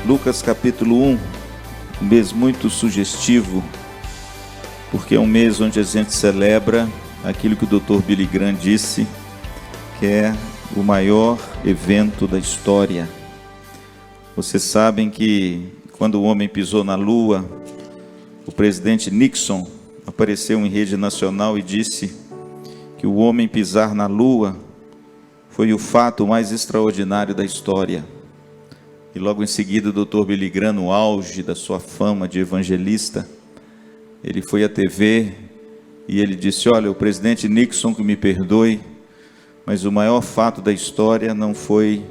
Lucas capítulo 1, um mês muito sugestivo, porque é um mês onde a gente celebra aquilo que o Dr. Billy Graham disse, que é o maior evento da história. Vocês sabem que quando o homem pisou na Lua, o presidente Nixon apareceu em rede nacional e disse que o homem pisar na Lua foi o fato mais extraordinário da história. E logo em seguida o Dr. Billy Graham, no auge da sua fama de evangelista, ele foi à TV e ele disse: olha, o presidente Nixon que me perdoe, mas o maior fato da história não foi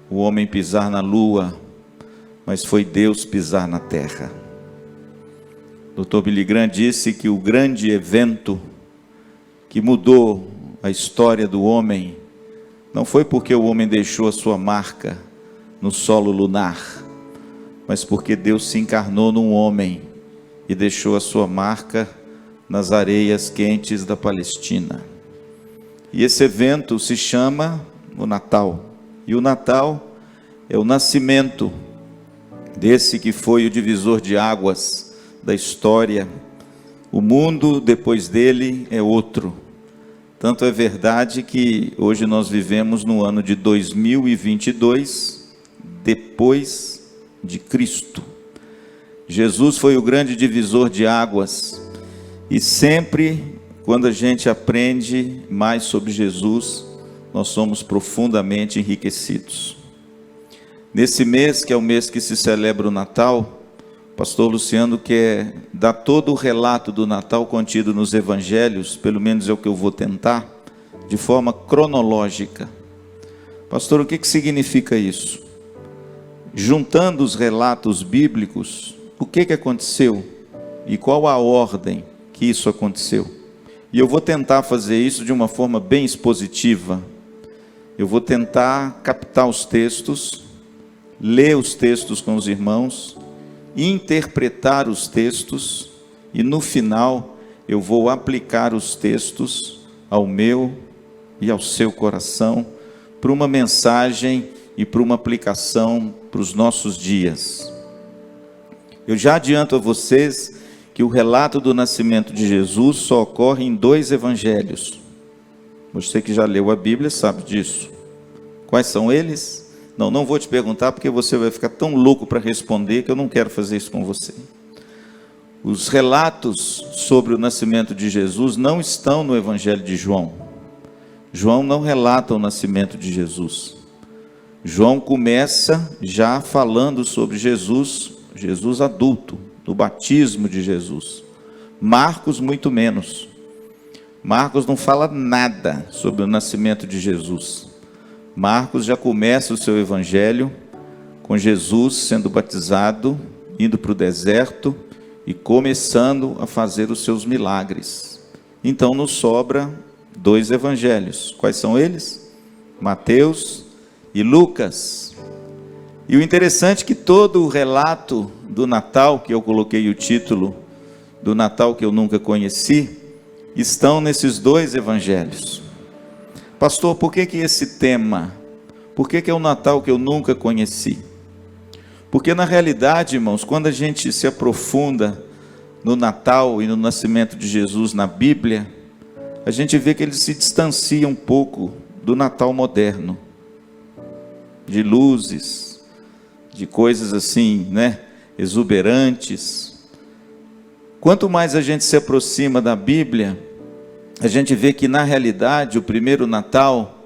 o homem pisar na Lua, mas foi Deus pisar na terra. Dr. Billy Graham disse que o grande evento que mudou a história do homem não foi porque o homem deixou a sua marca no solo lunar, mas porque Deus se encarnou num homem e deixou a sua marca nas areias quentes da Palestina. E esse evento se chama o Natal. E o Natal é o nascimento desse que foi o divisor de águas da história. O mundo depois dele é outro. Tanto é verdade que hoje nós vivemos no ano de 2022, depois de Cristo. Jesus foi o grande divisor de águas, e sempre quando a gente aprende mais sobre Jesus, nós somos profundamente enriquecidos. Nesse mês, que é o mês que se celebra o Natal, o pastor Luciano quer dar todo o relato do Natal contido nos evangelhos, pelo menos é o que eu vou tentar, de forma cronológica. Pastor, o que significa isso? Juntando os relatos bíblicos, o que aconteceu e qual a ordem que isso aconteceu. E eu vou tentar fazer isso de uma forma bem expositiva. Eu vou tentar captar os textos, ler os textos com os irmãos, interpretar os textos, e no final eu vou aplicar os textos ao meu e ao seu coração, para uma mensagem e para uma aplicação para os nossos dias. Eu já adianto a vocês que o relato do nascimento de Jesus só ocorre em 2 evangelhos. Você que já leu a Bíblia sabe disso. Quais são eles? Não vou te perguntar, porque você vai ficar tão louco para responder que eu não quero fazer isso com você. Os relatos sobre o nascimento de Jesus não estão no Evangelho de João. João não relata o nascimento de Jesus. João começa já falando sobre Jesus adulto, do batismo de Jesus. Marcos muito menos. Marcos não fala nada sobre o nascimento de Jesus. Marcos já começa o seu evangelho com Jesus sendo batizado, indo para o deserto e começando a fazer os seus milagres. Então nos sobra 2 evangelhos. Quais são eles? Mateus e Lucas. E o interessante é que todo o relato do Natal, que eu coloquei o título do Natal que eu nunca conheci, estão nesses 2 evangelhos. Pastor, por que esse tema? Por que é o Natal que eu nunca conheci? Porque na realidade, irmãos, quando a gente se aprofunda no Natal e no nascimento de Jesus na Bíblia, a gente vê que ele se distancia um pouco do Natal moderno, de luzes, de coisas assim, exuberantes. Quanto mais a gente se aproxima da Bíblia, a gente vê que na realidade o primeiro Natal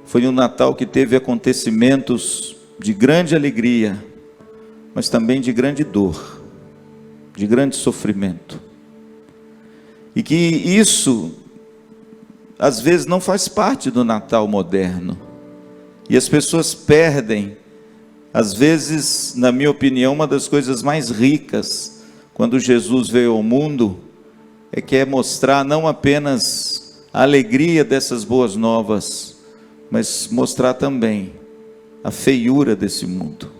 foi um Natal que teve acontecimentos de grande alegria, mas também de grande dor, de grande sofrimento. E que isso às vezes não faz parte do Natal moderno. E as pessoas perdem, às vezes, na minha opinião, uma das coisas mais ricas quando Jesus veio ao mundo, é que é mostrar não apenas a alegria dessas boas novas, mas mostrar também a feiura desse mundo.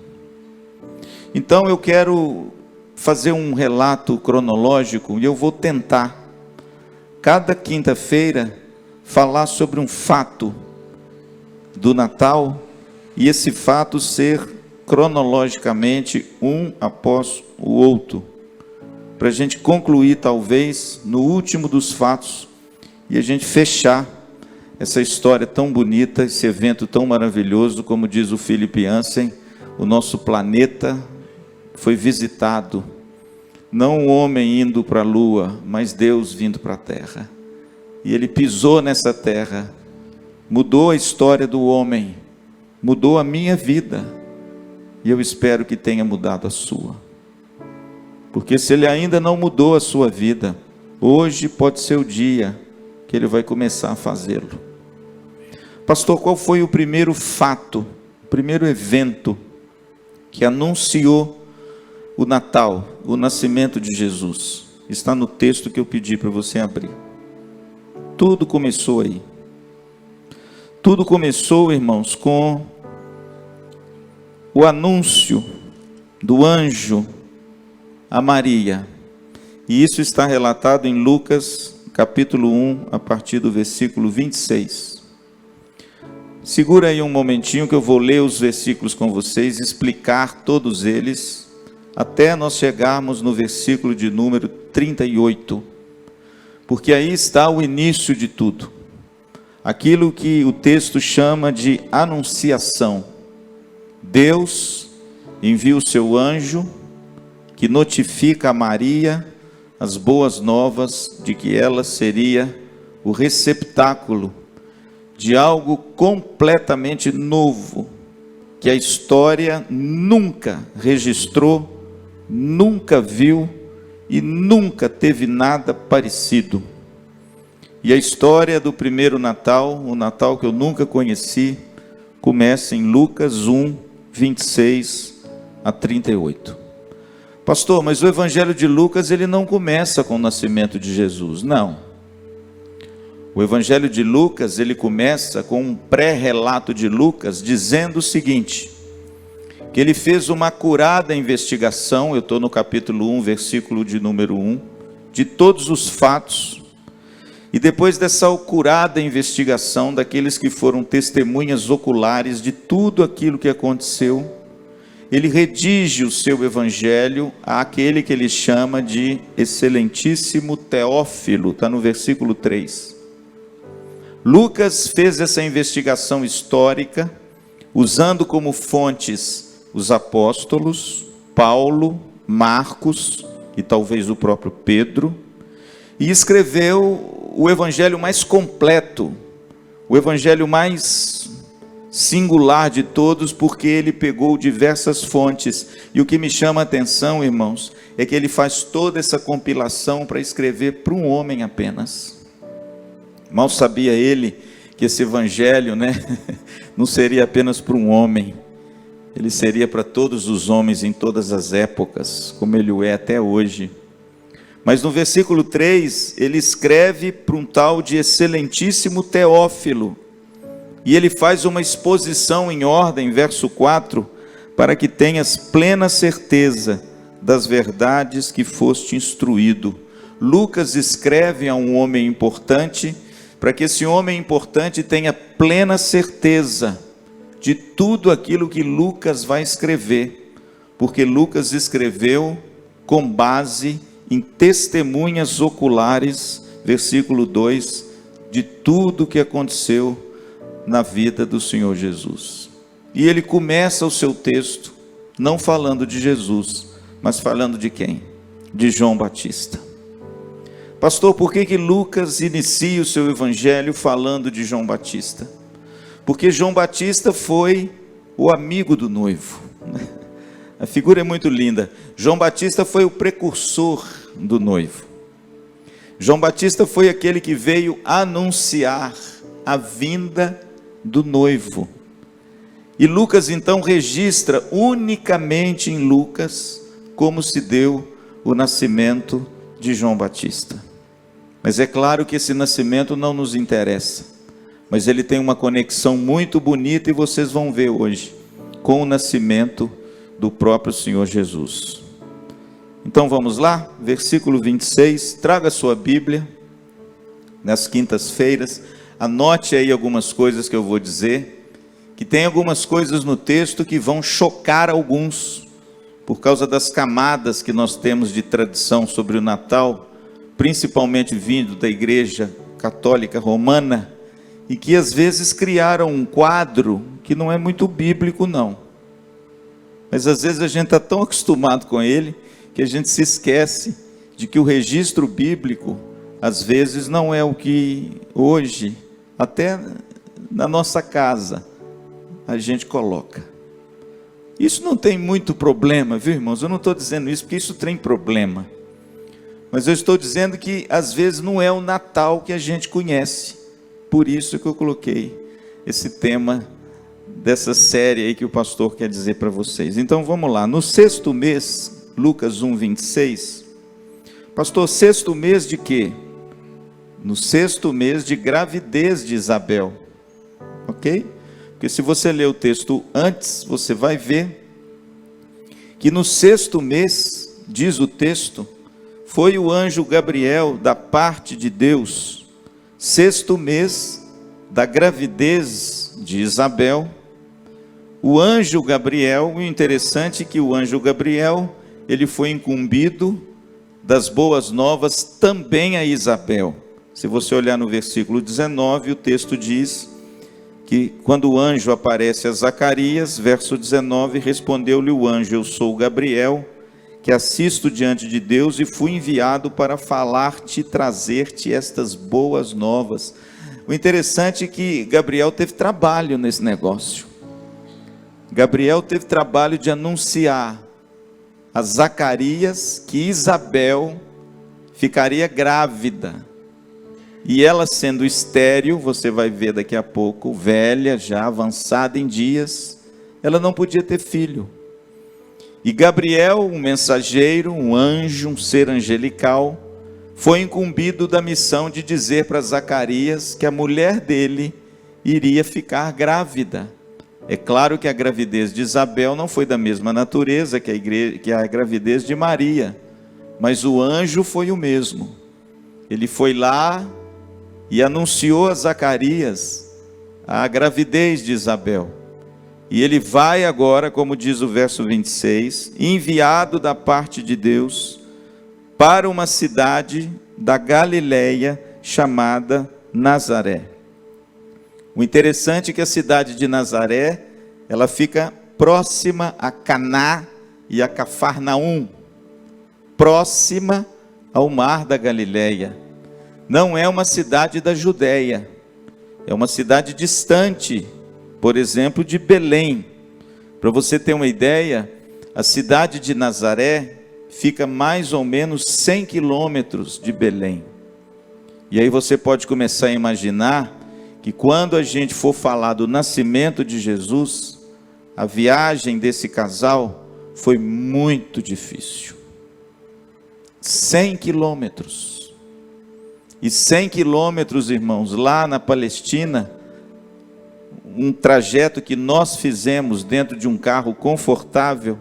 Então eu quero fazer um relato cronológico, e eu vou tentar, cada quinta-feira, falar sobre um fato do Natal, e esse fato ser cronologicamente, um após o outro, para a gente concluir, talvez, no último dos fatos, e a gente fechar essa história tão bonita, esse evento tão maravilhoso, como diz o Philip Yancey, o nosso planeta foi visitado, não o homem indo para a lua, mas Deus vindo para a terra, e ele pisou nessa terra, mudou a história do homem, mudou a minha vida, e eu espero que tenha mudado a sua, porque se ele ainda não mudou a sua vida, hoje pode ser o dia que ele vai começar a fazê-lo. Pastor, qual foi o primeiro fato, o primeiro evento que anunciou o Natal, o nascimento de Jesus? Está no texto que eu pedi para você abrir. Tudo começou aí. Tudo começou, irmãos, com o anúncio do anjo a Maria. E isso está relatado em Lucas, capítulo 1, a partir do versículo 26. Segura aí um momentinho que eu vou ler os versículos com vocês, explicar todos eles, até nós chegarmos no versículo de número 38. Porque aí está o início de tudo. Aquilo que o texto chama de anunciação. Deus envia o seu anjo que notifica a Maria as boas novas de que ela seria o receptáculo de algo completamente novo, que a história nunca registrou, nunca viu e nunca teve nada parecido. E a história do primeiro Natal, o Natal que eu nunca conheci, começa em Lucas 1, 26 a 38. Pastor, mas o Evangelho de Lucas, ele não começa com o nascimento de Jesus, não. O Evangelho de Lucas, ele começa com um pré-relato de Lucas, dizendo o seguinte, que ele fez uma acurada investigação, eu estou no capítulo 1, versículo de número 1, de todos os fatos, e depois dessa acurada investigação, daqueles que foram testemunhas oculares de tudo aquilo que aconteceu, ele redige o seu evangelho àquele que ele chama de excelentíssimo Teófilo, está no versículo 3. Lucas fez essa investigação histórica, usando como fontes os apóstolos, Paulo, Marcos e talvez o próprio Pedro, e escreveu o evangelho mais completo, o evangelho mais singular de todos, porque ele pegou diversas fontes. E o que me chama a atenção, irmãos, é que ele faz toda essa compilação para escrever para um homem apenas. Mal sabia ele que esse evangelho, não seria apenas para um homem, ele seria para todos os homens em todas as épocas, como ele o é até hoje. Mas no versículo 3, ele escreve para um tal de excelentíssimo Teófilo, e ele faz uma exposição em ordem, verso 4, para que tenhas plena certeza das verdades que foste instruído. Lucas escreve a um homem importante, para que esse homem importante tenha plena certeza de tudo aquilo que Lucas vai escrever, porque Lucas escreveu com base em testemunhas oculares, versículo 2, de tudo que aconteceu na vida do Senhor Jesus. E ele começa o seu texto, não falando de Jesus, mas falando de quem? De João Batista. Pastor, por que Lucas inicia o seu evangelho falando de João Batista? Porque João Batista foi o amigo do noivo. A figura é muito linda. João Batista foi o precursor do noivo. João Batista foi aquele que veio anunciar a vinda do noivo. E Lucas então registra unicamente em Lucas como se deu o nascimento de João Batista. Mas é claro que esse nascimento não nos interessa, mas ele tem uma conexão muito bonita, e vocês vão ver hoje, com o nascimento do próprio Senhor Jesus. Então vamos lá, versículo 26, traga a sua Bíblia, nas quintas-feiras, anote aí algumas coisas que eu vou dizer, que tem algumas coisas no texto que vão chocar alguns, por causa das camadas que nós temos de tradição sobre o Natal, principalmente vindo da Igreja Católica Romana, e que às vezes criaram um quadro que não é muito bíblico não. Mas às vezes a gente está tão acostumado com ele, que a gente se esquece de que o registro bíblico, às vezes não é o que hoje, até na nossa casa, a gente coloca. Isso não tem muito problema, viu, irmãos? Eu não estou dizendo isso porque isso tem problema. Mas eu estou dizendo que às vezes não é o Natal que a gente conhece. Por isso que eu coloquei esse tema dessa série aí que o pastor quer dizer para vocês. Então vamos lá. No sexto mês, Lucas 1:26. Pastor, sexto mês de quê? No sexto mês de gravidez de Isabel. Ok? Porque se você ler o texto antes, você vai ver que no sexto mês, diz o texto, foi o anjo Gabriel da parte de Deus, sexto mês da gravidez de Isabel. O anjo Gabriel, o interessante é que o anjo Gabriel, ele foi incumbido das boas novas também a Isabel. Se você olhar no versículo 19, o texto diz que quando o anjo aparece a Zacarias, verso 19, respondeu-lhe o anjo: eu sou Gabriel, que assisto diante de Deus e fui enviado para falar-te e trazer-te estas boas novas. O interessante é que Gabriel teve trabalho nesse negócio. Gabriel teve trabalho de anunciar a Zacarias que Isabel ficaria grávida. E ela sendo estéril, você vai ver daqui a pouco, velha, já avançada em dias, ela não podia ter filho. E Gabriel, um mensageiro, um anjo, um ser angelical, foi incumbido da missão de dizer para Zacarias que a mulher dele iria ficar grávida. É claro que a gravidez de Isabel não foi da mesma natureza que a gravidez de Maria, mas o anjo foi o mesmo. Ele foi lá e anunciou a Zacarias a gravidez de Isabel. E ele vai agora, como diz o verso 26, enviado da parte de Deus para uma cidade da Galileia chamada Nazaré. O interessante é que a cidade de Nazaré, ela fica próxima a Caná e a Cafarnaum, próxima ao mar da Galileia. Não é uma cidade da Judéia, é uma cidade distante, por exemplo, de Belém. Para você ter uma ideia, a cidade de Nazaré fica mais ou menos 100 quilômetros de Belém. E aí você pode começar a imaginar que quando a gente for falar do nascimento de Jesus, a viagem desse casal foi muito difícil. 100 quilômetros. E 100 quilômetros, irmãos, lá na Palestina, um trajeto que nós fizemos dentro de um carro confortável,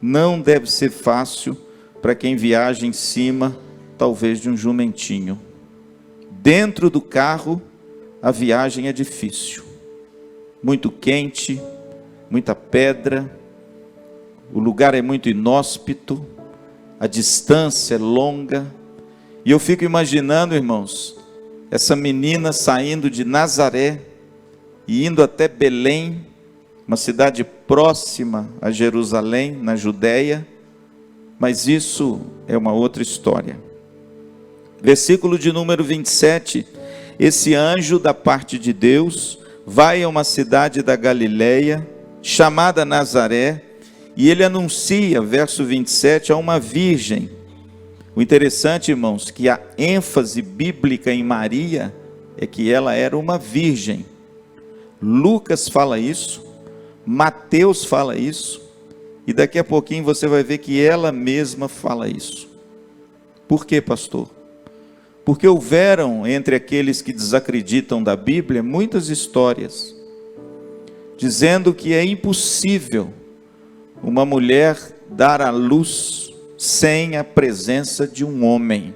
não deve ser fácil para quem viaja em cima, talvez, de um jumentinho. Dentro do carro, a viagem é difícil. Muito quente, muita pedra, o lugar é muito inóspito, a distância é longa. E eu fico imaginando, irmãos, essa menina saindo de Nazaré e indo até Belém, uma cidade próxima a Jerusalém, na Judéia, mas isso é uma outra história. Versículo de número 27, esse anjo da parte de Deus vai a uma cidade da Galileia, chamada Nazaré, e ele anuncia, verso 27, a uma virgem. O interessante, irmãos, que a ênfase bíblica em Maria é que ela era uma virgem. Lucas fala isso, Mateus fala isso, e daqui a pouquinho você vai ver que ela mesma fala isso. Por quê, pastor? Porque houveram entre aqueles que desacreditam da Bíblia muitas histórias, dizendo que é impossível uma mulher dar à luz sem a presença de um homem.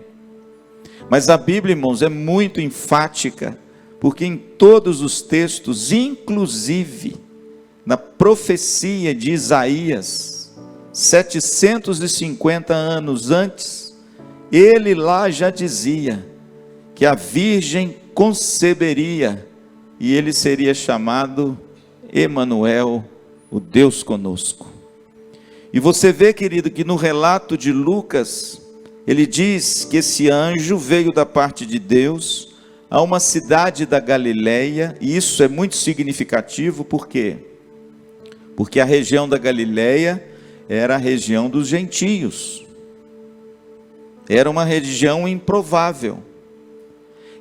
Mas a Bíblia, irmãos, é muito enfática, porque em todos os textos, inclusive na profecia de Isaías, 750 anos antes, ele lá já dizia que a virgem conceberia e ele seria chamado Emanuel, o Deus conosco. E você vê, querido, que no relato de Lucas, ele diz que esse anjo veio da parte de Deus a uma cidade da Galileia, e isso é muito significativo, por quê? Porque a região da Galileia era a região dos gentios, era uma região improvável,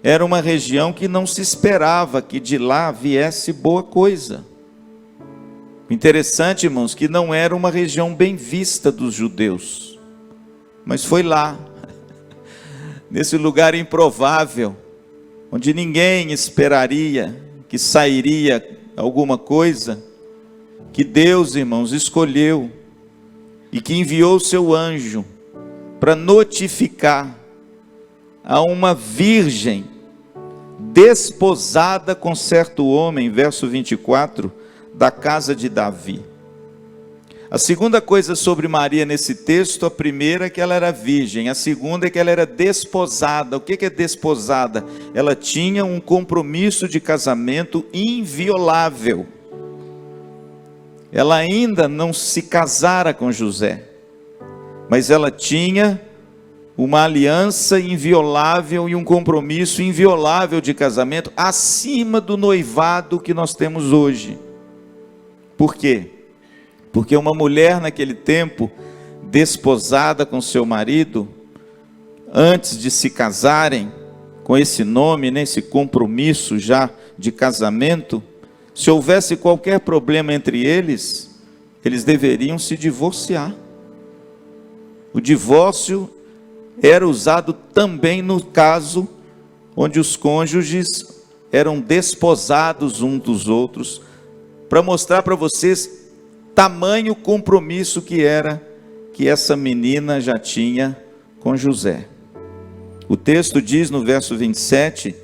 era uma região que não se esperava que de lá viesse boa coisa. Interessante, irmãos, que não era uma região bem vista dos judeus, mas foi lá, nesse lugar improvável, onde ninguém esperaria que sairia alguma coisa, que Deus, irmãos, escolheu e que enviou o seu anjo para notificar a uma virgem desposada com certo homem, verso 24, da casa de Davi. A segunda coisa sobre Maria nesse texto, a primeira é que ela era virgem, a segunda é que ela era desposada. O que é desposada? Ela tinha um compromisso de casamento inviolável. Ela ainda não se casara com José, mas ela tinha uma aliança inviolável e um compromisso inviolável de casamento acima do noivado que nós temos hoje. Por quê? Porque uma mulher naquele tempo, desposada com seu marido, antes de se casarem, com esse nome, né, esse compromisso já de casamento, se houvesse qualquer problema entre eles, eles deveriam se divorciar. O divórcio era usado também no caso onde os cônjuges eram desposados uns dos outros, para mostrar para vocês tamanho compromisso que era que essa menina já tinha com José. O texto diz no verso 27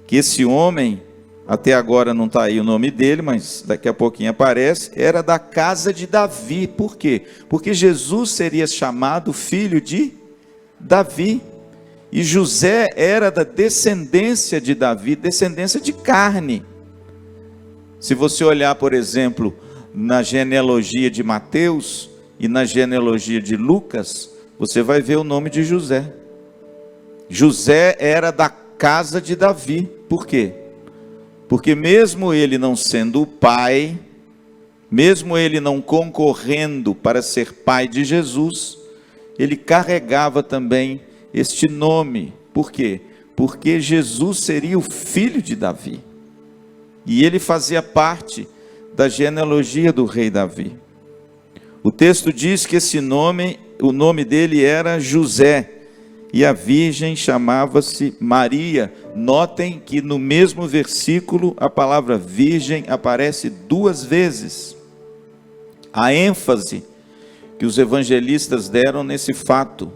que esse homem, até agora não está aí o nome dele, mas daqui a pouquinho aparece, era da casa de Davi. Por quê? Porque Jesus seria chamado filho de Davi, e José era da descendência de Davi, descendência de carne. Se você olhar, por exemplo, na genealogia de Mateus e na genealogia de Lucas, você vai ver o nome de José. José era da casa de Davi. Por quê? Porque mesmo ele não sendo o pai, mesmo ele não concorrendo para ser pai de Jesus, ele carregava também este nome. Por quê? Porque Jesus seria o filho de Davi, e ele fazia parte da genealogia do rei Davi. O texto diz que esse nome, o nome dele era José, e a virgem chamava-se Maria. Notem que no mesmo versículo a palavra virgem aparece 2 vezes. A ênfase que os evangelistas deram nesse fato,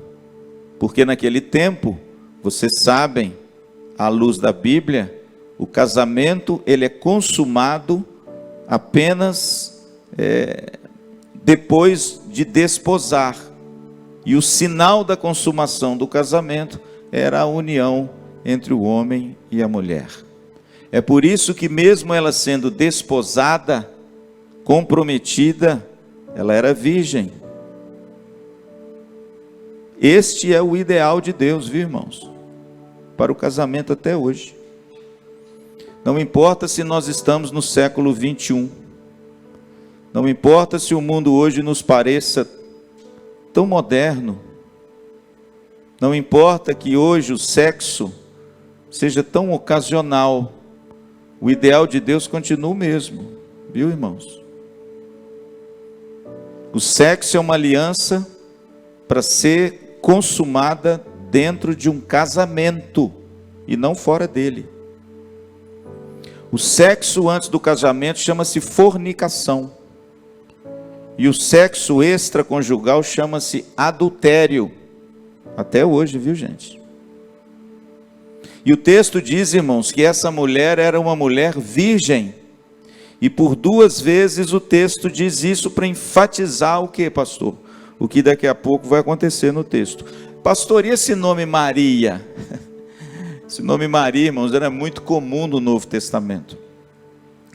porque naquele tempo, vocês sabem, à luz da Bíblia, o casamento ele é consumado apenas depois de desposar, e o sinal da consumação do casamento era a união entre o homem e a mulher. É por isso que mesmo ela sendo desposada, comprometida, ela era virgem. Este é o ideal de Deus, viu, irmãos? Para o casamento até hoje. Não importa se nós estamos no século 21. Não importa se o mundo hoje nos pareça tão moderno. Não importa que hoje o sexo seja tão ocasional. O ideal de Deus continua o mesmo, viu, irmãos? O sexo é uma aliança para ser consumada dentro de um casamento e não fora dele. O sexo antes do casamento chama-se fornicação. E o sexo extraconjugal chama-se adultério. Até hoje, viu, gente? E o texto diz, irmãos, que essa mulher era uma mulher virgem. E por 2 vezes o texto diz isso para enfatizar o que, pastor? O que daqui a pouco vai acontecer no texto. Pastor, e esse nome Maria? Esse nome Maria, irmãos, era muito comum no Novo Testamento.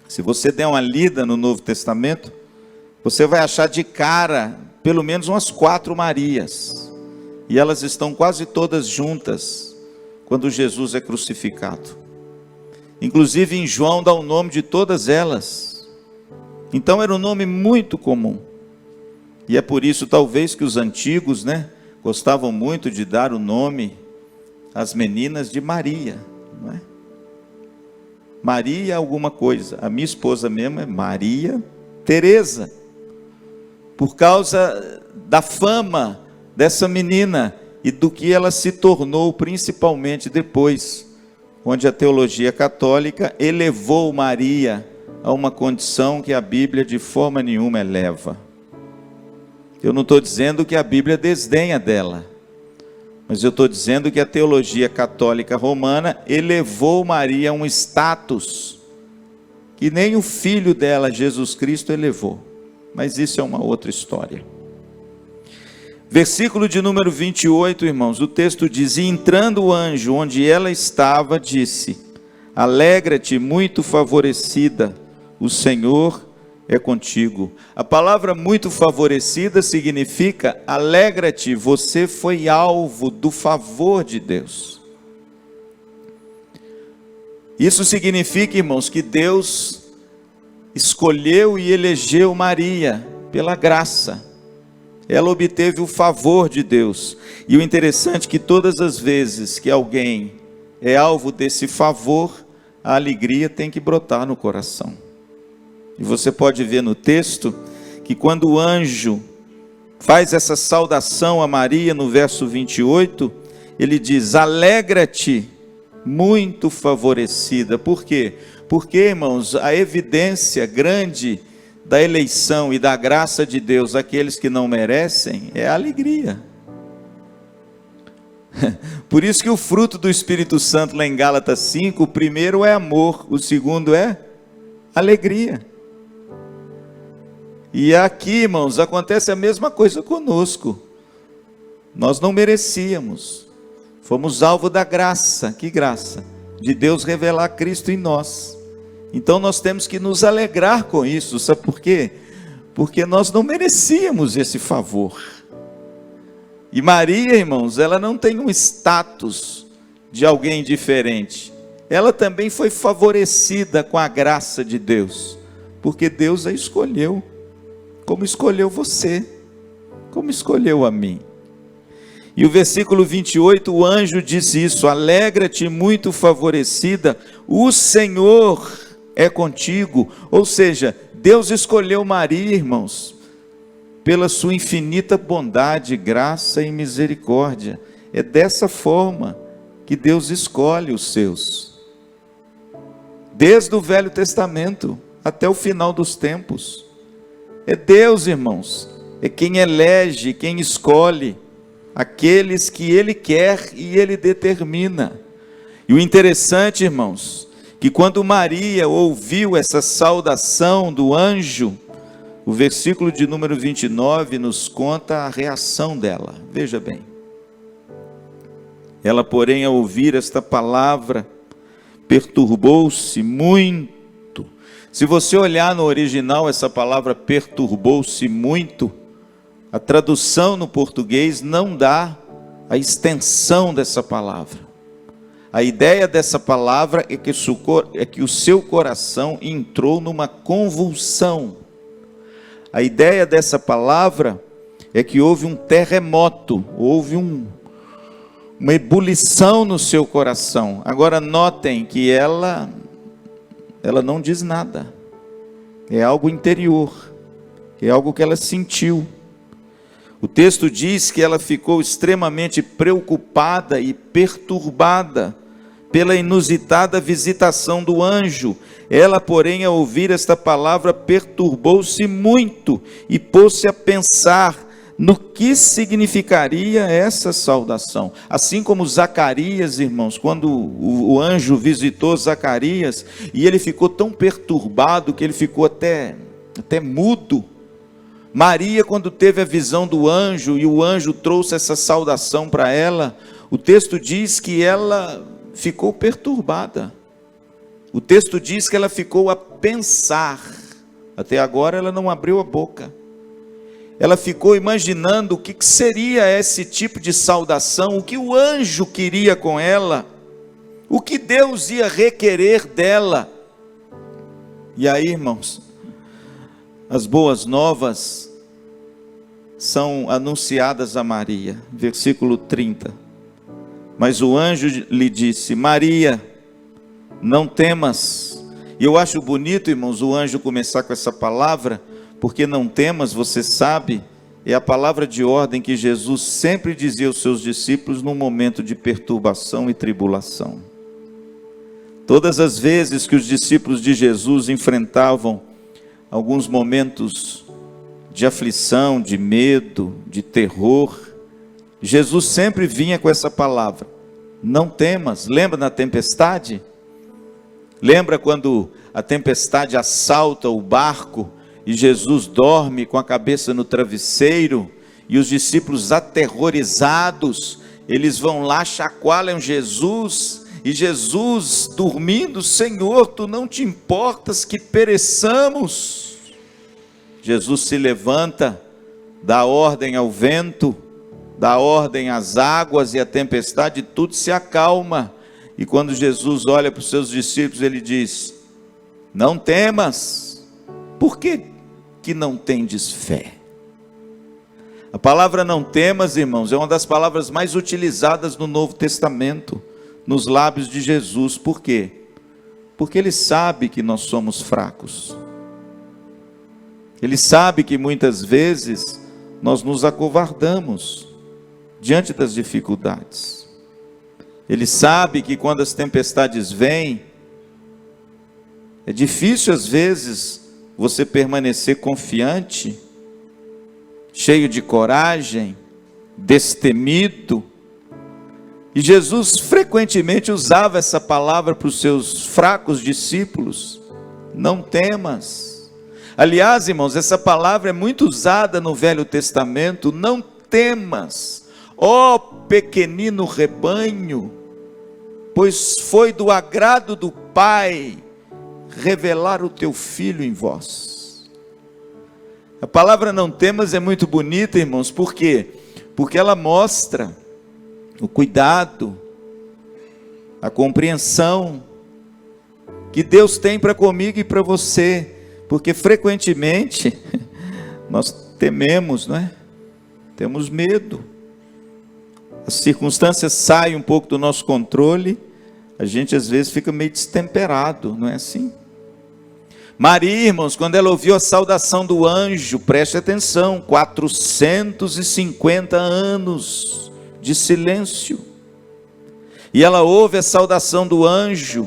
Se você der uma lida no Novo Testamento, você vai achar de cara pelo menos umas 4 Marias. E elas estão quase todas juntas quando Jesus é crucificado. Inclusive em João dá o nome de todas elas. Então era um nome muito comum. E é por isso talvez que os antigos, gostavam muito de dar o nome às meninas de Maria, não é? Maria alguma coisa. A minha esposa mesmo é Maria Teresa, por causa da fama dessa menina e do que ela se tornou, principalmente depois, onde a teologia católica elevou Maria a uma condição que a Bíblia de forma nenhuma eleva. Eu não estou dizendo que a Bíblia desdenha dela, mas eu estou dizendo que a teologia católica romana elevou Maria a um status que nem o filho dela, Jesus Cristo, elevou. Mas isso é uma outra história. Versículo de número 28, irmãos, o texto diz: e entrando o anjo onde ela estava, disse: alegra-te, muito favorecida, o Senhor é contigo. A palavra muito favorecida significa: alegra-te, você foi alvo do favor de Deus. Isso significa, irmãos, que Deus escolheu e elegeu Maria pela graça. Ela obteve o favor de Deus. E o interessante é que todas as vezes que alguém é alvo desse favor, a alegria tem que brotar no coração. E você pode ver no texto que quando o anjo faz essa saudação a Maria no verso 28, ele diz: alegra-te, muito favorecida. Por quê? Porque, irmãos, a evidência grande da eleição e da graça de Deus àqueles que não merecem é a alegria. Por isso que o fruto do Espírito Santo lá em Gálatas 5, o primeiro é amor, o segundo é alegria. E aqui, irmãos, acontece a mesma coisa conosco. Nós não merecíamos, fomos alvo da graça. Que graça? De Deus revelar Cristo em nós. Então nós temos que nos alegrar com isso. Sabe por quê? Porque nós não merecíamos esse favor. E Maria, irmãos, ela não tem um status de alguém diferente. Ela também foi favorecida com a graça de Deus, porque Deus a escolheu, como escolheu você, como escolheu a mim. E o versículo 28, o anjo diz isso: alegra-te, muito favorecida, o Senhor é contigo. Ou seja, Deus escolheu Maria, irmãos, pela sua infinita bondade, graça e misericórdia. É dessa forma que Deus escolhe os seus. Desde o Velho Testamento até o final dos tempos. É Deus, irmãos, é quem elege, quem escolhe aqueles que Ele quer e Ele determina. E o interessante, irmãos, que quando Maria ouviu essa saudação do anjo, o versículo de número 29 nos conta a reação dela. Veja bem. Ela, porém, ao ouvir esta palavra, perturbou-se muito. Se você olhar no original, essa palavra perturbou-se muito, a tradução no português não dá a extensão dessa palavra. A ideia dessa palavra é que o seu coração entrou numa convulsão. A ideia dessa palavra é que houve um terremoto, houve uma ebulição no seu coração. Agora notem que ela não diz nada. É algo interior, é algo que ela sentiu. O texto diz que ela ficou extremamente preocupada e perturbada pela inusitada visitação do anjo. Ela, porém, ao ouvir esta palavra, perturbou-se muito e pôs-se a pensar no que significaria essa saudação. Assim como Zacarias, irmãos, quando o anjo visitou Zacarias, e ele ficou tão perturbado que ele ficou até mudo. Maria, quando teve a visão do anjo, e o anjo trouxe essa saudação para ela, o texto diz que ela ficou perturbada. O texto diz que ela ficou a pensar. Até agora ela não abriu a boca. Ela ficou imaginando o que seria esse tipo de saudação, o que o anjo queria com ela, o que Deus ia requerer dela. E aí, irmãos, as boas novas são anunciadas a Maria, versículo 30. Mas o anjo lhe disse: Maria, não temas. E eu acho bonito, irmãos, o anjo começar com essa palavra, porque não temas, você sabe, é a palavra de ordem que Jesus sempre dizia aos seus discípulos num momento de perturbação e tribulação. Todas as vezes que os discípulos de Jesus enfrentavam alguns momentos de aflição, de medo, de terror, Jesus sempre vinha com essa palavra: não temas. Lembra na tempestade? Lembra quando a tempestade assalta o barco e Jesus dorme com a cabeça no travesseiro, e os discípulos aterrorizados, eles vão lá, chacoalham Jesus, e Jesus dormindo: Senhor, tu não te importas que pereçamos? Jesus se levanta, dá ordem ao vento, dá ordem às águas, e a tempestade tudo se acalma. E quando Jesus olha para os seus discípulos, ele diz: não temas. Por que não tendes fé? A palavra não temas, irmãos, é uma das palavras mais utilizadas no Novo Testamento, nos lábios de Jesus. Por quê? Porque ele sabe que nós somos fracos. Ele sabe que muitas vezes nós nos acovardamos diante das dificuldades. Ele sabe que quando as tempestades vêm, é difícil às vezes você permanecer confiante, cheio de coragem, destemido. E Jesus frequentemente usava essa palavra para os seus fracos discípulos: não temas. Aliás, irmãos, essa palavra é muito usada no Velho Testamento: não temas, ó pequenino rebanho, pois foi do agrado do Pai revelar o teu Filho em vós. A palavra não temas é muito bonita, irmãos. Por quê? Porque ela mostra o cuidado, a compreensão que Deus tem para comigo e para você. Porque frequentemente nós tememos, não é? Temos medo. As circunstâncias saem um pouco do nosso controle, a gente às vezes fica meio destemperado, não é assim? Maria, irmãos, quando ela ouviu a saudação do anjo, preste atenção, 450 anos de silêncio, e ela ouve a saudação do anjo.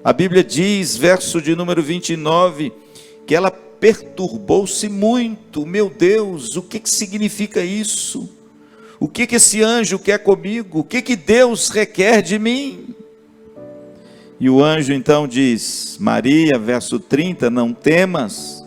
A Bíblia diz, verso de número 29, que ela perturbou-se muito. Meu Deus, o que significa isso? O que esse anjo quer comigo? O que Deus requer de mim? E o anjo então diz: Maria, verso 30, não temas,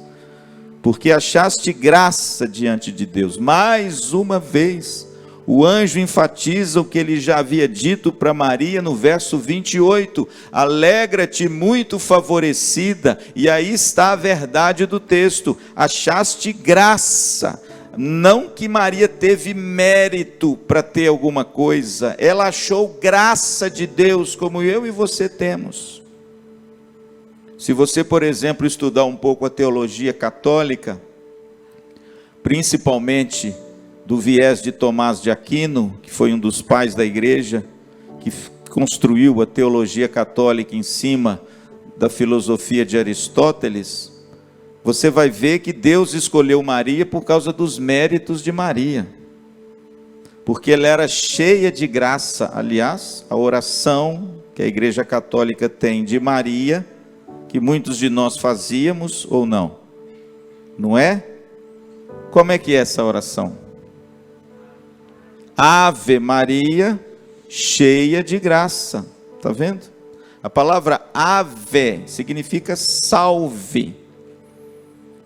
porque achaste graça diante de Deus. Mais uma vez, o anjo enfatiza o que ele já havia dito para Maria no verso 28. Alegra-te, muito favorecida. E aí está a verdade do texto: achaste graça. Não que Maria teve mérito para ter alguma coisa, ela achou graça de Deus, como eu e você temos. Se você, por exemplo, estudar um pouco a teologia católica, principalmente do viés de Tomás de Aquino, que foi um dos pais da igreja, que construiu a teologia católica em cima da filosofia de Aristóteles, você vai ver que Deus escolheu Maria por causa dos méritos de Maria, porque ela era cheia de graça. Aliás, a oração que a igreja católica tem de Maria, que muitos de nós fazíamos ou não, não é? Como é que é essa oração? Ave Maria, cheia de graça. Está vendo? A palavra ave significa salve.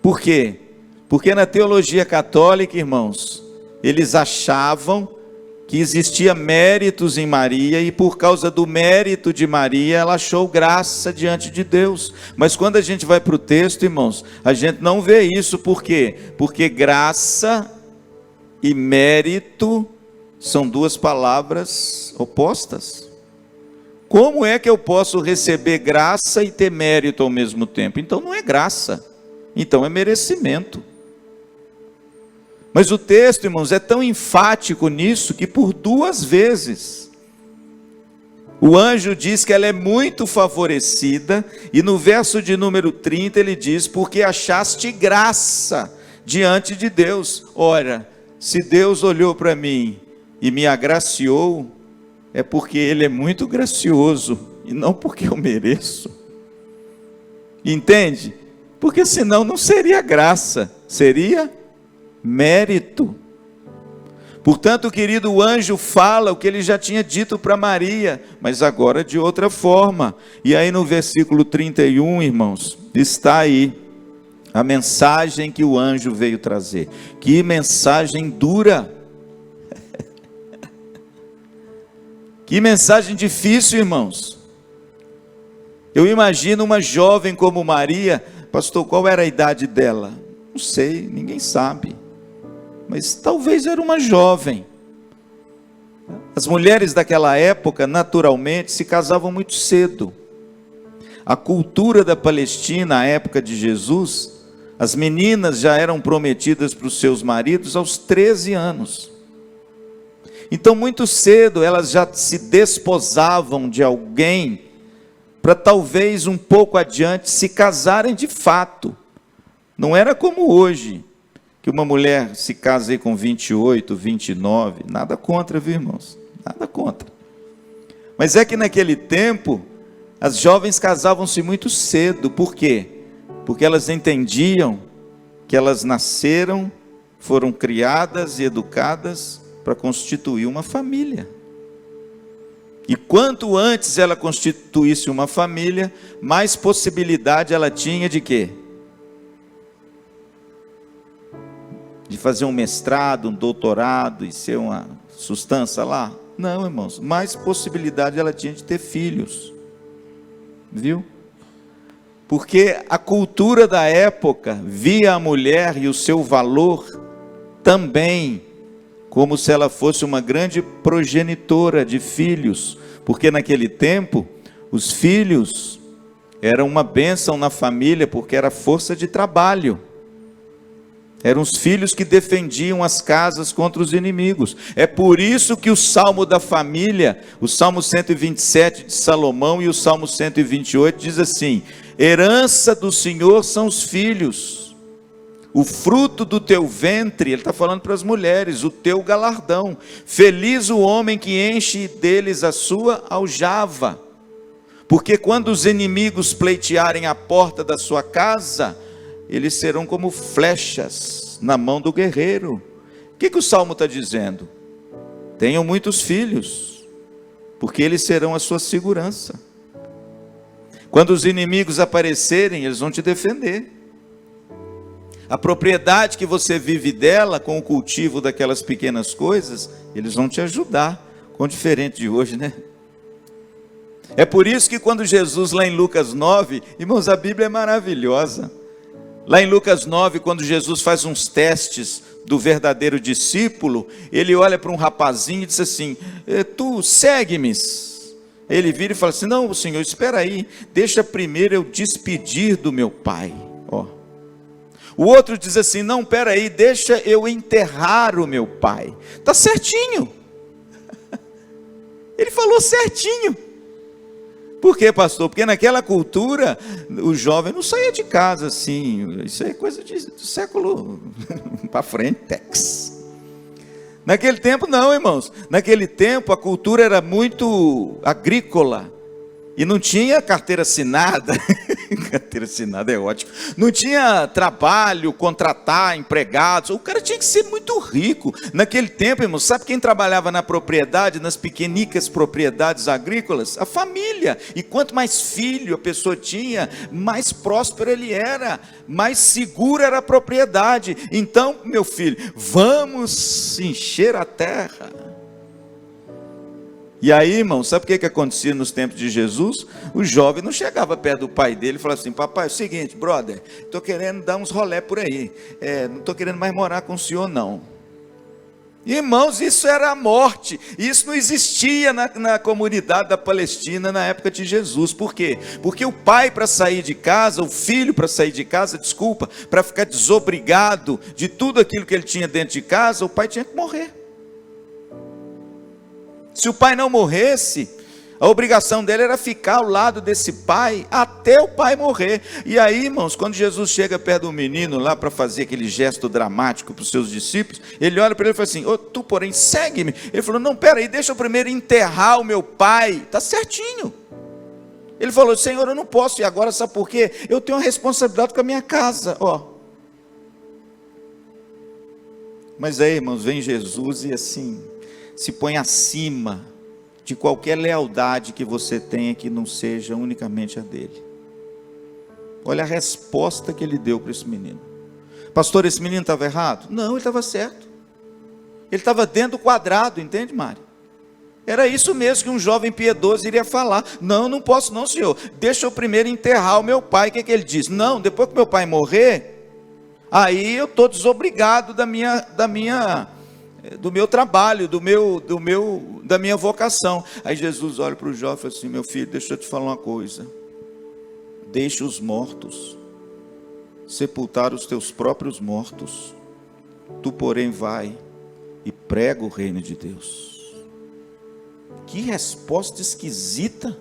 Por quê? Porque na teologia católica, irmãos, eles achavam que existia méritos em Maria, e por causa do mérito de Maria, ela achou graça diante de Deus. Mas quando a gente vai para o texto, irmãos, a gente não vê isso. Por quê? Porque graça e mérito são duas palavras opostas. Como é que eu posso receber graça e ter mérito ao mesmo tempo? Então não é graça, então é merecimento. Mas o texto, irmãos, é tão enfático nisso que por 2 vezes o anjo diz que ela é muito favorecida, e no verso de número 30 ele diz: porque achaste graça diante de Deus. Ora, se Deus olhou para mim e me agraciou, é porque Ele é muito gracioso, e não porque eu mereço. Entende? Porque senão não seria graça, seria mérito. Portanto, querido, o anjo fala o que ele já tinha dito para Maria, mas agora de outra forma. E aí no versículo 31, irmãos, está aí a mensagem que o anjo veio trazer. Que mensagem dura! Que mensagem difícil, irmãos. Eu imagino uma jovem como Maria. Pastor, qual era a idade dela? Não sei, ninguém sabe. Mas talvez era uma jovem. As mulheres daquela época, naturalmente, se casavam muito cedo. A cultura da Palestina, à época de Jesus, as meninas já eram prometidas para os seus maridos aos 13 anos. Então, muito cedo, elas já se desposavam de alguém, para talvez um pouco adiante se casarem de fato. Não era como hoje, que uma mulher se casa aí com 28, 29, nada contra, viu, irmãos? Nada contra. Mas é que naquele tempo, as jovens casavam-se muito cedo. Por quê? Porque elas entendiam que elas nasceram, foram criadas e educadas para constituir uma família. E quanto antes ela constituísse uma família, mais possibilidade ela tinha de quê? De fazer um mestrado, um doutorado e ser uma substância lá? Não, irmãos, mais possibilidade ela tinha de ter filhos. Viu? Porque a cultura da época via a mulher e o seu valor também como se ela fosse uma grande progenitora de filhos, porque naquele tempo os filhos eram uma bênção na família, porque era força de trabalho. Eram os filhos que defendiam as casas contra os inimigos. É por isso que o Salmo da família, o Salmo 127 de Salomão e o Salmo 128 diz assim: herança do Senhor são os filhos, o fruto do teu ventre, ele está falando para as mulheres, o teu galardão. Feliz o homem que enche deles a sua aljava, porque quando os inimigos pleitearem a porta da sua casa, eles serão como flechas na mão do guerreiro. O que o Salmo está dizendo? Tenham muitos filhos, porque eles serão a sua segurança. Quando os inimigos aparecerem, eles vão te defender. A propriedade que você vive dela, com o cultivo daquelas pequenas coisas, eles vão te ajudar. Com diferente de hoje, né? É por isso que quando Jesus, lá em Lucas 9, irmãos, a Bíblia é maravilhosa. Lá em Lucas 9, quando Jesus faz uns testes do verdadeiro discípulo, ele olha para um rapazinho e diz assim: tu segue-me. Ele vira e fala assim: não, Senhor, espera aí, deixa primeiro eu despedir do meu pai. Ó. O outro diz assim: não, espera aí, deixa eu enterrar o meu pai. Está certinho. Ele falou certinho. Por quê, pastor? Porque naquela cultura, o jovem não saía de casa assim. Isso é coisa do século para frente, Tex. Naquele tempo não, irmãos. Naquele tempo a cultura era muito agrícola. E não tinha carteira assinada. Carteira assinada é ótimo. Não tinha trabalho, contratar empregados. O cara tinha que ser muito rico. Naquele tempo, irmão, sabe quem trabalhava na propriedade, nas pequenicas propriedades agrícolas? A família. E quanto mais filho a pessoa tinha, mais próspero ele era, mais segura era a propriedade. Então, meu filho, vamos encher a terra. E aí, irmão, sabe o que acontecia nos tempos de Jesus? O jovem não chegava perto do pai dele e falava assim: papai, é o seguinte, brother, estou querendo dar uns rolé por aí, não estou querendo mais morar com o senhor não. Irmãos, isso era a morte. Isso não existia na comunidade da Palestina na época de Jesus. Por quê? Porque o pai, para sair de casa, o filho para sair de casa, para ficar desobrigado de tudo aquilo que ele tinha dentro de casa, o pai tinha que morrer. Se o pai não morresse, a obrigação dele era ficar ao lado desse pai até o pai morrer. E aí, irmãos, quando Jesus chega perto do menino lá para fazer aquele gesto dramático para os seus discípulos, ele olha para ele e fala assim: tu, porém, segue-me. Ele falou: não, peraí, deixa eu primeiro enterrar o meu pai. Está certinho. Ele falou: Senhor, eu não posso ir agora, sabe por quê? Eu tenho uma responsabilidade com a minha casa, Mas aí, irmãos, vem Jesus e assim se põe acima de qualquer lealdade que você tenha que não seja unicamente a dele. Olha a resposta que ele deu para esse menino. Pastor, esse menino estava errado? Não, ele estava certo. Ele estava dentro do quadrado, entende, Mário? Era isso mesmo que um jovem piedoso iria falar. Não posso não, senhor. Deixa eu primeiro enterrar o meu pai. O que ele diz? Não, depois que meu pai morrer, aí eu estou desobrigado do meu trabalho, da minha vocação. Aí Jesus olha para o jovem e fala assim: meu filho, deixa eu te falar uma coisa. Deixa os mortos sepultar os teus próprios mortos. Tu, porém, vai e prega o reino de Deus. Que resposta esquisita.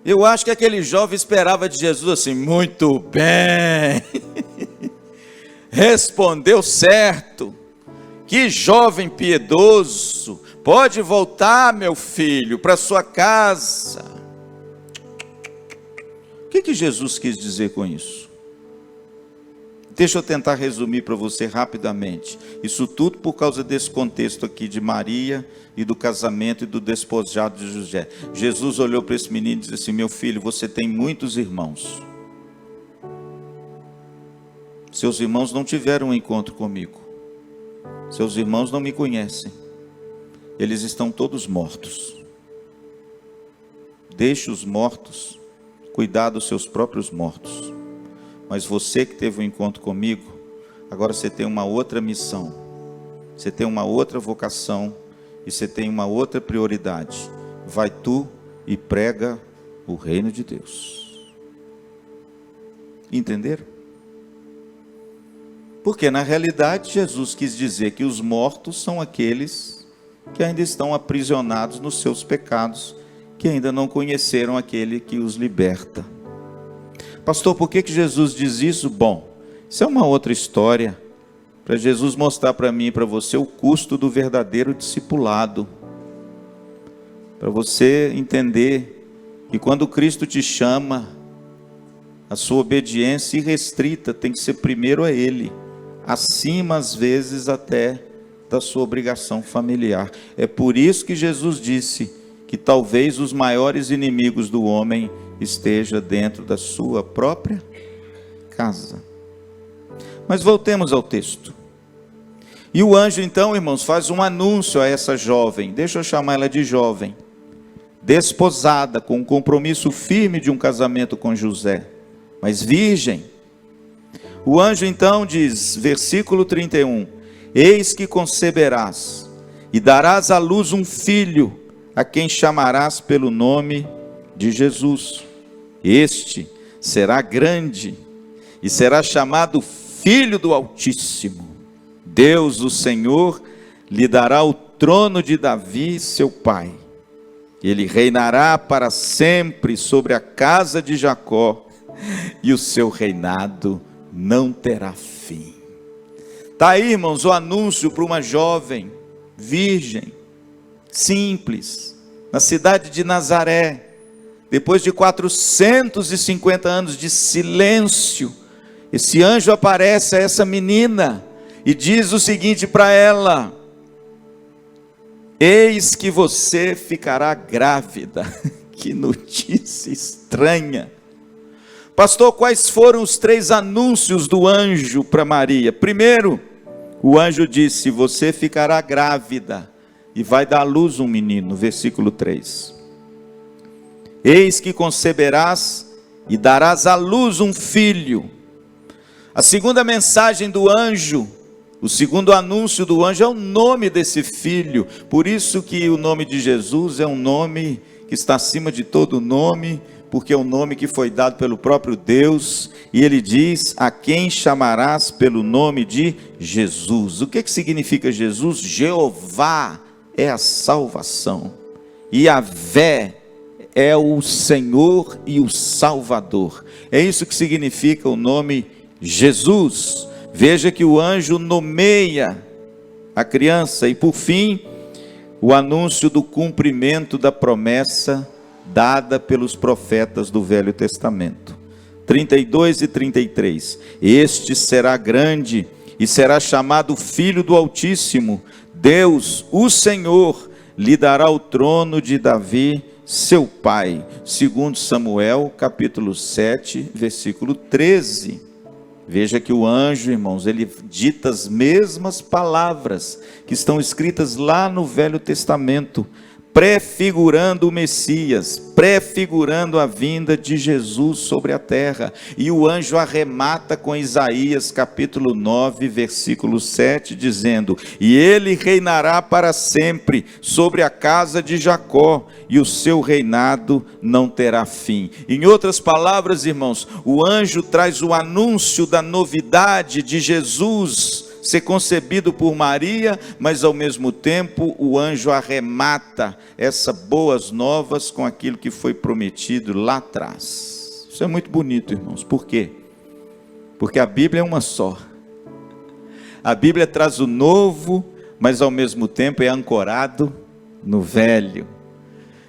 Eu acho que aquele jovem esperava de Jesus assim: muito bem. Respondeu certo. Que jovem piedoso. Pode voltar, meu filho, para sua casa. O que Jesus quis dizer com isso? Deixa eu tentar resumir para você rapidamente. Isso tudo por causa desse contexto aqui de Maria e do casamento e do despojado de José. Jesus olhou para esse menino e disse assim: meu filho, você tem muitos irmãos. Seus irmãos não tiveram um encontro comigo. Seus irmãos não me conhecem. Eles estão todos mortos. Deixe os mortos cuidar dos seus próprios mortos. Mas você que teve um encontro comigo, agora você tem uma outra missão. Você tem uma outra vocação. E você tem uma outra prioridade. Vai tu e prega o reino de Deus. Entenderam? Porque na realidade Jesus quis dizer que os mortos são aqueles que ainda estão aprisionados nos seus pecados, que ainda não conheceram aquele que os liberta. Pastor, por que Jesus diz isso? Bom, isso é uma outra história, para Jesus mostrar para mim e para você o custo do verdadeiro discipulado, para você entender que quando Cristo te chama, a sua obediência irrestrita tem que ser primeiro a Ele, acima às vezes até da sua obrigação familiar. É por isso que Jesus disse que talvez os maiores inimigos do homem esteja dentro da sua própria casa. Mas voltemos ao texto. E o anjo então, irmãos, faz um anúncio a essa jovem, deixa eu chamar ela de jovem, desposada, com um compromisso firme de um casamento com José, mas virgem. O anjo então diz, versículo 31, eis que conceberás e darás à luz um filho, a quem chamarás pelo nome de Jesus. Este será grande e será chamado Filho do Altíssimo. Deus, o Senhor, lhe dará o trono de Davi, seu pai. Ele reinará para sempre sobre a casa de Jacó, e o seu reinado não terá fim. Está aí, irmãos, o anúncio para uma jovem, virgem, simples, na cidade de Nazaré, depois de 450 anos de silêncio, esse anjo aparece a essa menina e diz o seguinte para ela: eis que você ficará grávida. Que notícia estranha. Pastor, quais foram os 3 anúncios do anjo para Maria? Primeiro, o anjo disse: você ficará grávida e vai dar à luz um menino, versículo 3. Eis que conceberás e darás à luz um filho. A segunda mensagem do anjo, o segundo anúncio do anjo é o nome desse filho. Por isso que o nome de Jesus é um nome que está acima de todo nome, porque é um nome que foi dado pelo próprio Deus. E ele diz: a quem chamarás pelo nome de Jesus. O que significa Jesus? Jeová é a salvação, Yahvé é o Senhor e o Salvador. É isso que significa o nome Jesus. Veja que o anjo nomeia a criança. E por fim, o anúncio do cumprimento da promessa dada pelos profetas do Velho Testamento. 32 e 33. Este será grande e será chamado Filho do Altíssimo. Deus, o Senhor, lhe dará o trono de Davi, seu pai. Segundo Samuel, capítulo 7, versículo 13. Veja que o anjo, irmãos, ele dita as mesmas palavras que estão escritas lá no Velho Testamento, prefigurando o Messias, prefigurando a vinda de Jesus sobre a terra. E o anjo arremata com Isaías capítulo 9, versículo 7, dizendo: e ele reinará para sempre sobre a casa de Jacó, e o seu reinado não terá fim. Em outras palavras, irmãos, o anjo traz o anúncio da novidade de Jesus ser concebido por Maria, mas ao mesmo tempo o anjo arremata essas boas novas com aquilo que foi prometido lá atrás. Isso é muito bonito, irmãos. Por quê? Porque a Bíblia é uma só. A Bíblia traz o novo, mas ao mesmo tempo é ancorado no velho.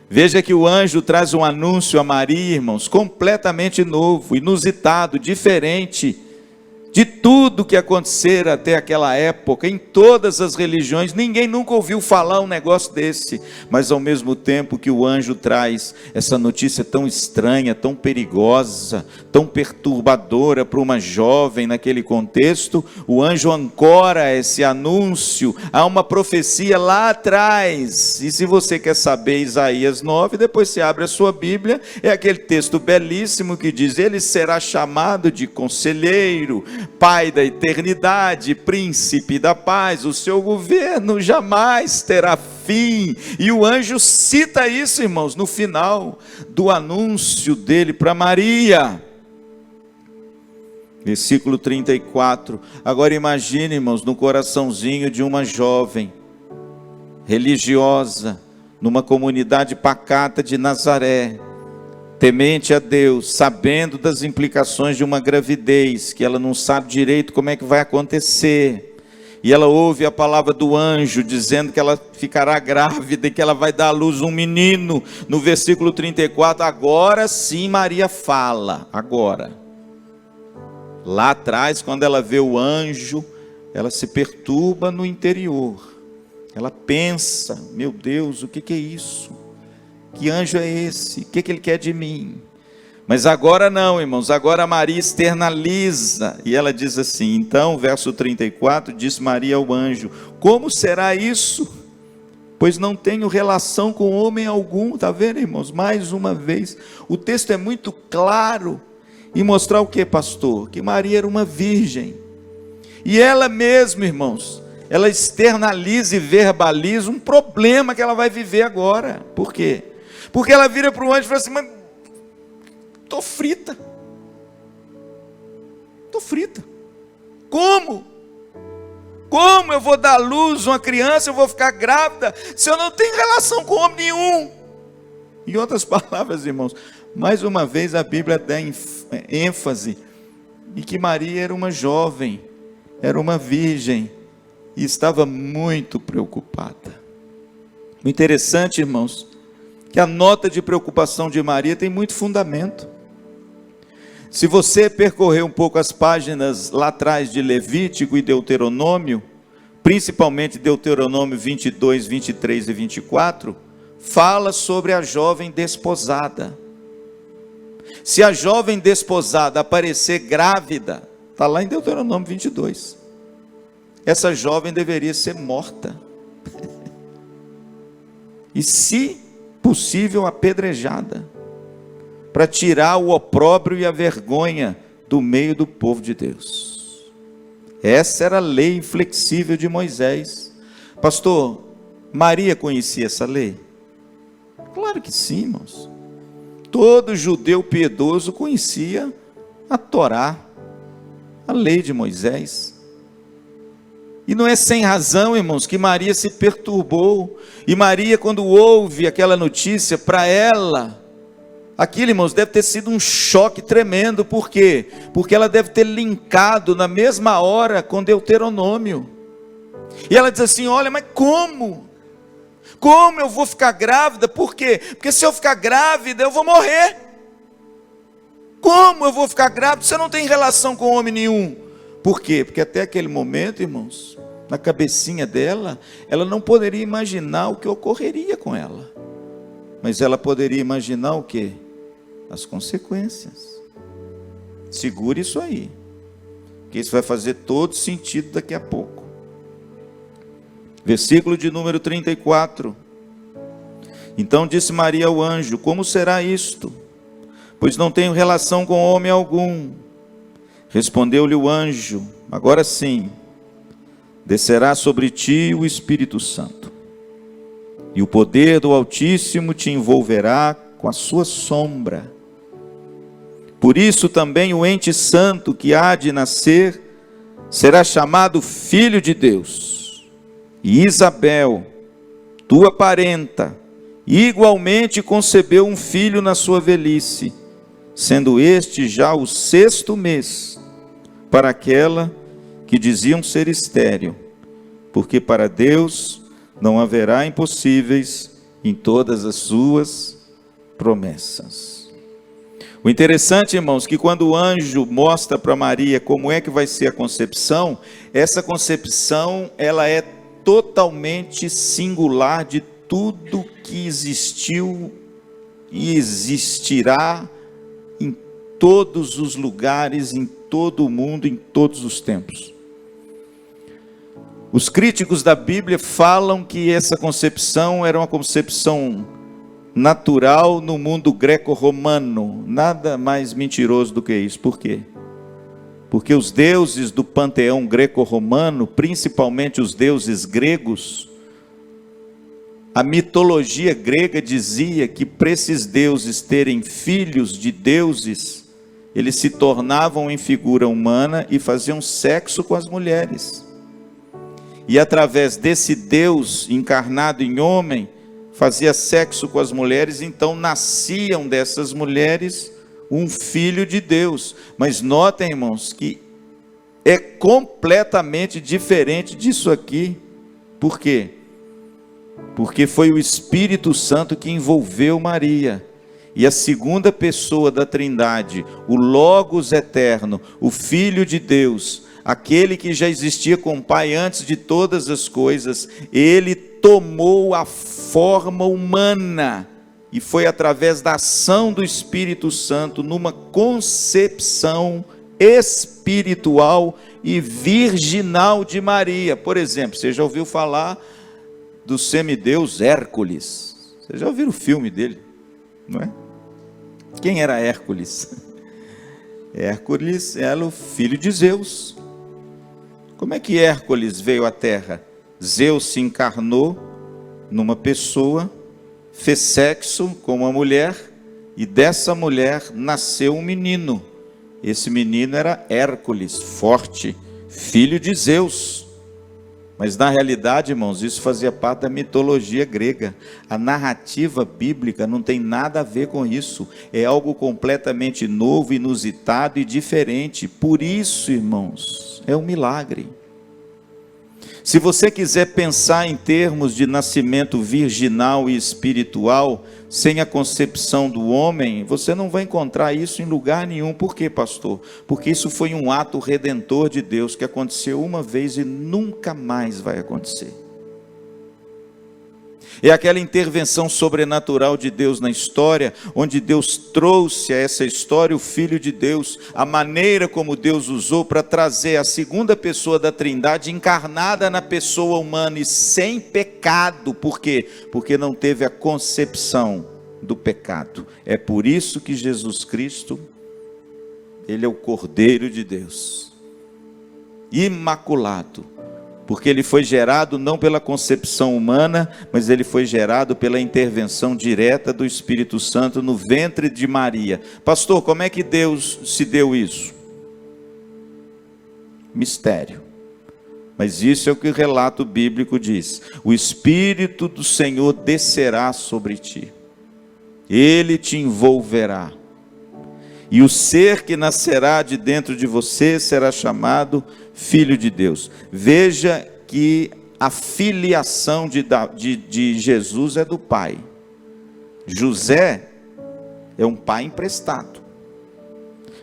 Veja que o anjo traz um anúncio a Maria, irmãos, completamente novo, inusitado, diferente de tudo que acontecera até aquela época, em todas as religiões. Ninguém nunca ouviu falar um negócio desse, mas ao mesmo tempo que o anjo traz essa notícia tão estranha, tão perigosa, tão perturbadora para uma jovem naquele contexto, o anjo ancora esse anúncio a uma profecia lá atrás. E se você quer saber Isaías 9, depois você abre a sua Bíblia, é aquele texto belíssimo que diz: ele será chamado de conselheiro, Pai da eternidade, príncipe da paz, o seu governo jamais terá fim. E o anjo cita isso, irmãos, no final do anúncio dele para Maria. Versículo 34. Agora imagine, irmãos, no coraçãozinho de uma jovem religiosa, numa comunidade pacata de Nazaré, temente a Deus, sabendo das implicações de uma gravidez, que ela não sabe direito como é que vai acontecer, e ela ouve a palavra do anjo, dizendo que ela ficará grávida e que ela vai dar à luz um menino. No versículo 34, agora sim Maria fala, agora. Lá atrás, quando ela vê o anjo, ela se perturba no interior, ela pensa: meu Deus, o que é isso? Que anjo é esse? O que ele quer de mim? Mas agora não, irmãos, agora Maria externaliza, e ela diz assim, então, verso 34, disse Maria ao anjo: como será isso? Pois não tenho relação com homem algum. Está vendo, irmãos? Mais uma vez, o texto é muito claro, em mostrar o que, pastor? Que Maria era uma virgem, e ela mesma, irmãos, ela externaliza e verbaliza um problema que ela vai viver agora. Por quê? Porque ela vira para o anjo e fala assim: mas estou frita. Estou frita. Como? Como eu vou dar à luz uma criança, eu vou ficar grávida, se eu não tenho relação com homem nenhum? Em outras palavras, irmãos, mais uma vez a Bíblia dá ênfase em que Maria era uma jovem, era uma virgem, e estava muito preocupada. O interessante, irmãos, que a nota de preocupação de Maria tem muito fundamento. Se você percorrer um pouco as páginas lá atrás de Levítico e Deuteronômio, principalmente Deuteronômio 22, 23 e 24, fala sobre a jovem desposada. Se a jovem desposada aparecer grávida, está lá em Deuteronômio 22, essa jovem deveria ser morta. E se possível apedrejada, para tirar o opróbrio e a vergonha do meio do povo de Deus. Essa era a lei inflexível de Moisés. Pastor, Maria conhecia essa lei? Claro que sim, irmãos. Todo judeu piedoso conhecia a Torá, a lei de Moisés. E não é sem razão, irmãos, que Maria se perturbou. E Maria, quando ouve aquela notícia, para ela, aquilo, irmãos, deve ter sido um choque tremendo. Por quê? Porque ela deve ter linkado na mesma hora com Deuteronômio. E ela diz assim: olha, mas como? Como eu vou ficar grávida? Por quê? Porque se eu ficar grávida, eu vou morrer. Como eu vou ficar grávida se eu não tenho relação com homem nenhum? Por quê? Porque até aquele momento, irmãos, na cabecinha dela, ela não poderia imaginar o que ocorreria com ela. Mas ela poderia imaginar o quê? As consequências. Segure isso aí, que isso vai fazer todo sentido daqui a pouco. Versículo de número 34. Então disse Maria ao anjo: como será isto? Pois não tenho relação com homem algum. Respondeu-lhe o anjo: agora sim, descerá sobre ti o Espírito Santo, e o poder do Altíssimo te envolverá com a sua sombra. Por isso também o ente santo que há de nascer será chamado Filho de Deus. E Isabel, tua parenta, igualmente concebeu um filho na sua velhice, sendo este já o 6º mês, para aquela que diziam ser estéril, porque para Deus não haverá impossíveis em todas as suas promessas. O interessante, irmãos, que quando o anjo mostra para Maria como é que vai ser a concepção, essa concepção, ela é totalmente singular de tudo que existiu e existirá em todos os lugares, em todo o mundo, em todos os tempos. Os críticos da Bíblia falam que essa concepção era uma concepção natural no mundo greco-romano. Nada mais mentiroso do que isso. Por quê? Porque os deuses do panteão greco-romano, principalmente os deuses gregos, a mitologia grega dizia que para esses deuses terem filhos de deuses, eles se tornavam em figura humana e faziam sexo com as mulheres. E através desse Deus encarnado em homem, fazia sexo com as mulheres, então nasciam dessas mulheres um filho de Deus. Mas notem, irmãos, que é completamente diferente disso aqui. Por quê? Porque foi o Espírito Santo que envolveu Maria. E a segunda pessoa da Trindade, o Logos eterno, o Filho de Deus, aquele que já existia com o Pai antes de todas as coisas, ele tomou a forma humana. E foi através da ação do Espírito Santo, numa concepção espiritual e virginal de Maria. Por exemplo, você já ouviu falar do semideus Hércules? Você já ouviu o filme dele, não é? Quem era Hércules? Hércules era o filho de Zeus. Como é que Hércules veio à terra? Zeus se encarnou numa pessoa, fez sexo com uma mulher, e dessa mulher nasceu um menino. Esse menino era Hércules, forte, filho de Zeus. Mas na realidade, irmãos, isso fazia parte da mitologia grega. A narrativa bíblica não tem nada a ver com isso. É algo completamente novo, inusitado e diferente. Por isso, irmãos, é um milagre. Se você quiser pensar em termos de nascimento virginal e espiritual, sem a concepção do homem, você não vai encontrar isso em lugar nenhum. Por quê, pastor? Porque isso foi um ato redentor de Deus que aconteceu uma vez e nunca mais vai acontecer. É aquela intervenção sobrenatural de Deus na história, onde Deus trouxe a essa história o Filho de Deus, a maneira como Deus usou para trazer a segunda pessoa da Trindade encarnada na pessoa humana e sem pecado. Por quê? Porque não teve a concepção do pecado. É por isso que Jesus Cristo, Ele é o Cordeiro de Deus, imaculado. Porque ele foi gerado não pela concepção humana, mas ele foi gerado pela intervenção direta do Espírito Santo no ventre de Maria. Pastor, como é que Deus se deu isso? Mistério. Mas isso é o que o relato bíblico diz. O Espírito do Senhor descerá sobre ti. Ele te envolverá. E o ser que nascerá de dentro de você será chamado Filho de Deus. Veja que a filiação de Jesus é do Pai. José é um pai emprestado.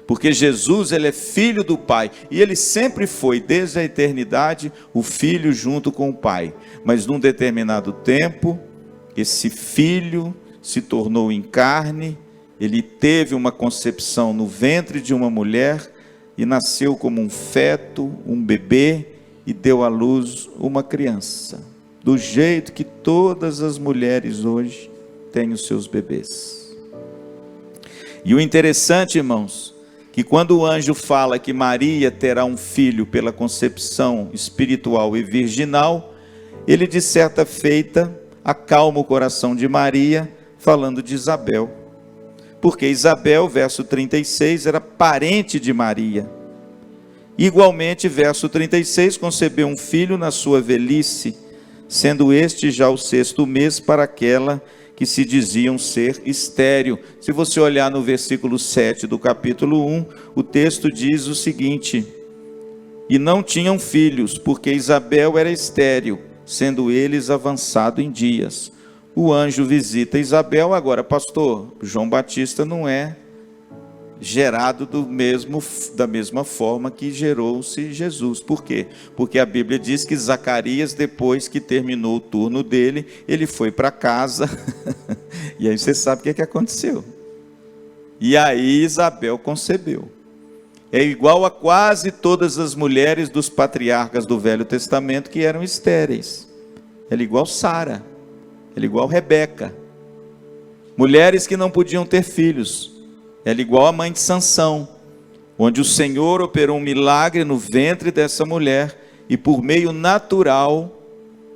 Porque Jesus, ele é filho do Pai. E ele sempre foi, desde a eternidade, o filho junto com o Pai. Mas num determinado tempo, esse filho se tornou em carne. Ele teve uma concepção no ventre de uma mulher e nasceu como um feto, um bebê, e deu à luz uma criança. Do jeito que todas as mulheres hoje têm os seus bebês. E o interessante, irmãos, que quando o anjo fala que Maria terá um filho pela concepção espiritual e virginal, ele de certa feita acalma o coração de Maria, falando de Isabel. Porque Isabel, verso 36, era parente de Maria. Igualmente, verso 36, concebeu um filho na sua velhice, sendo este já o 6º mês para aquela que se diziam ser estéril. Se você olhar no versículo 7 do capítulo 1, o texto diz o seguinte: e não tinham filhos, porque Isabel era estéril, sendo eles avançado em dias. O anjo visita Isabel. Agora, pastor, João Batista não é gerado da mesma forma que gerou-se Jesus. Por quê? Porque a Bíblia diz que Zacarias, depois que terminou o turno dele, ele foi para casa, e aí você sabe o que aconteceu. E aí Isabel concebeu. É igual a quase todas as mulheres dos patriarcas do Velho Testamento que eram estéreis. Ela é igual Sara. Ela é igual Rebeca. Mulheres que não podiam ter filhos. Ela é igual a mãe de Sansão, onde o Senhor operou um milagre no ventre dessa mulher, e por meio natural,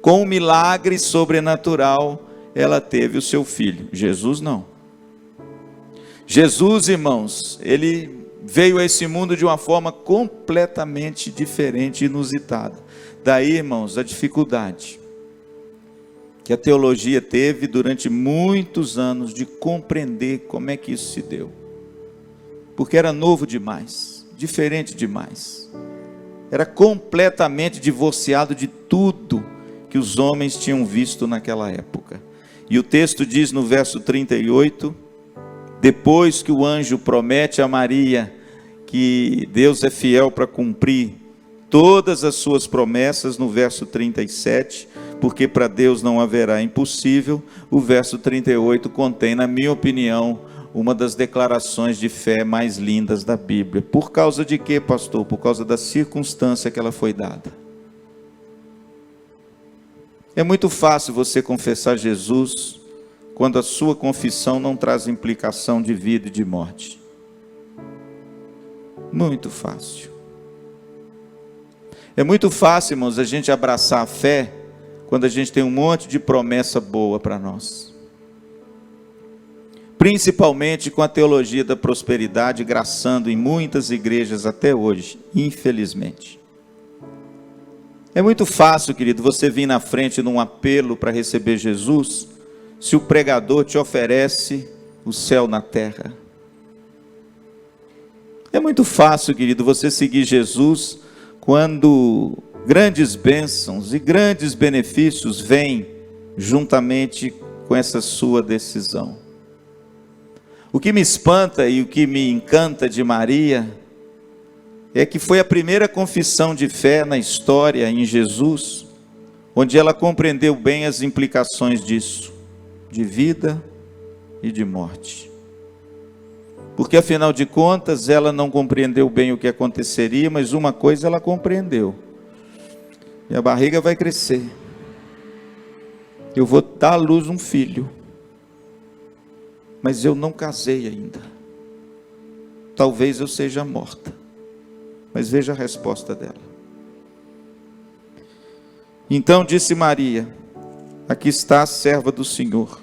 com um milagre sobrenatural, ela teve o seu filho. Jesus não. Jesus, irmãos, ele veio a esse mundo de uma forma completamente diferente e inusitada. Daí, irmãos, a dificuldade que a teologia teve durante muitos anos de compreender como é que isso se deu. Porque era novo demais, diferente demais. Era completamente divorciado de tudo que os homens tinham visto naquela época. E o texto diz no verso 38, depois que o anjo promete a Maria que Deus é fiel para cumprir todas as suas promessas, no verso 37, porque para Deus não haverá impossível, o verso 38 contém, na minha opinião, uma das declarações de fé mais lindas da Bíblia. Por causa de quê, pastor? Por causa da circunstância que ela foi dada. É muito fácil você confessar Jesus quando a sua confissão não traz implicação de vida e de morte. Muito fácil. É muito fácil, irmãos, a gente abraçar a fé quando a gente tem um monte de promessa boa para nós. Principalmente com a teologia da prosperidade graçando em muitas igrejas até hoje, infelizmente. É muito fácil, querido, você vir na frente num apelo para receber Jesus, se o pregador te oferece o céu na terra. É muito fácil, querido, você seguir Jesus quando grandes bênçãos e grandes benefícios vêm juntamente com essa sua decisão. O que me espanta e o que me encanta de Maria é que foi a primeira confissão de fé na história em Jesus, onde ela compreendeu bem as implicações disso, de vida e de morte. Porque afinal de contas, ela não compreendeu bem o que aconteceria, mas uma coisa ela compreendeu: minha barriga vai crescer, eu vou dar à luz um filho, mas eu não casei ainda, talvez eu seja morta. Mas veja a resposta dela. Então disse Maria: aqui está a serva do Senhor,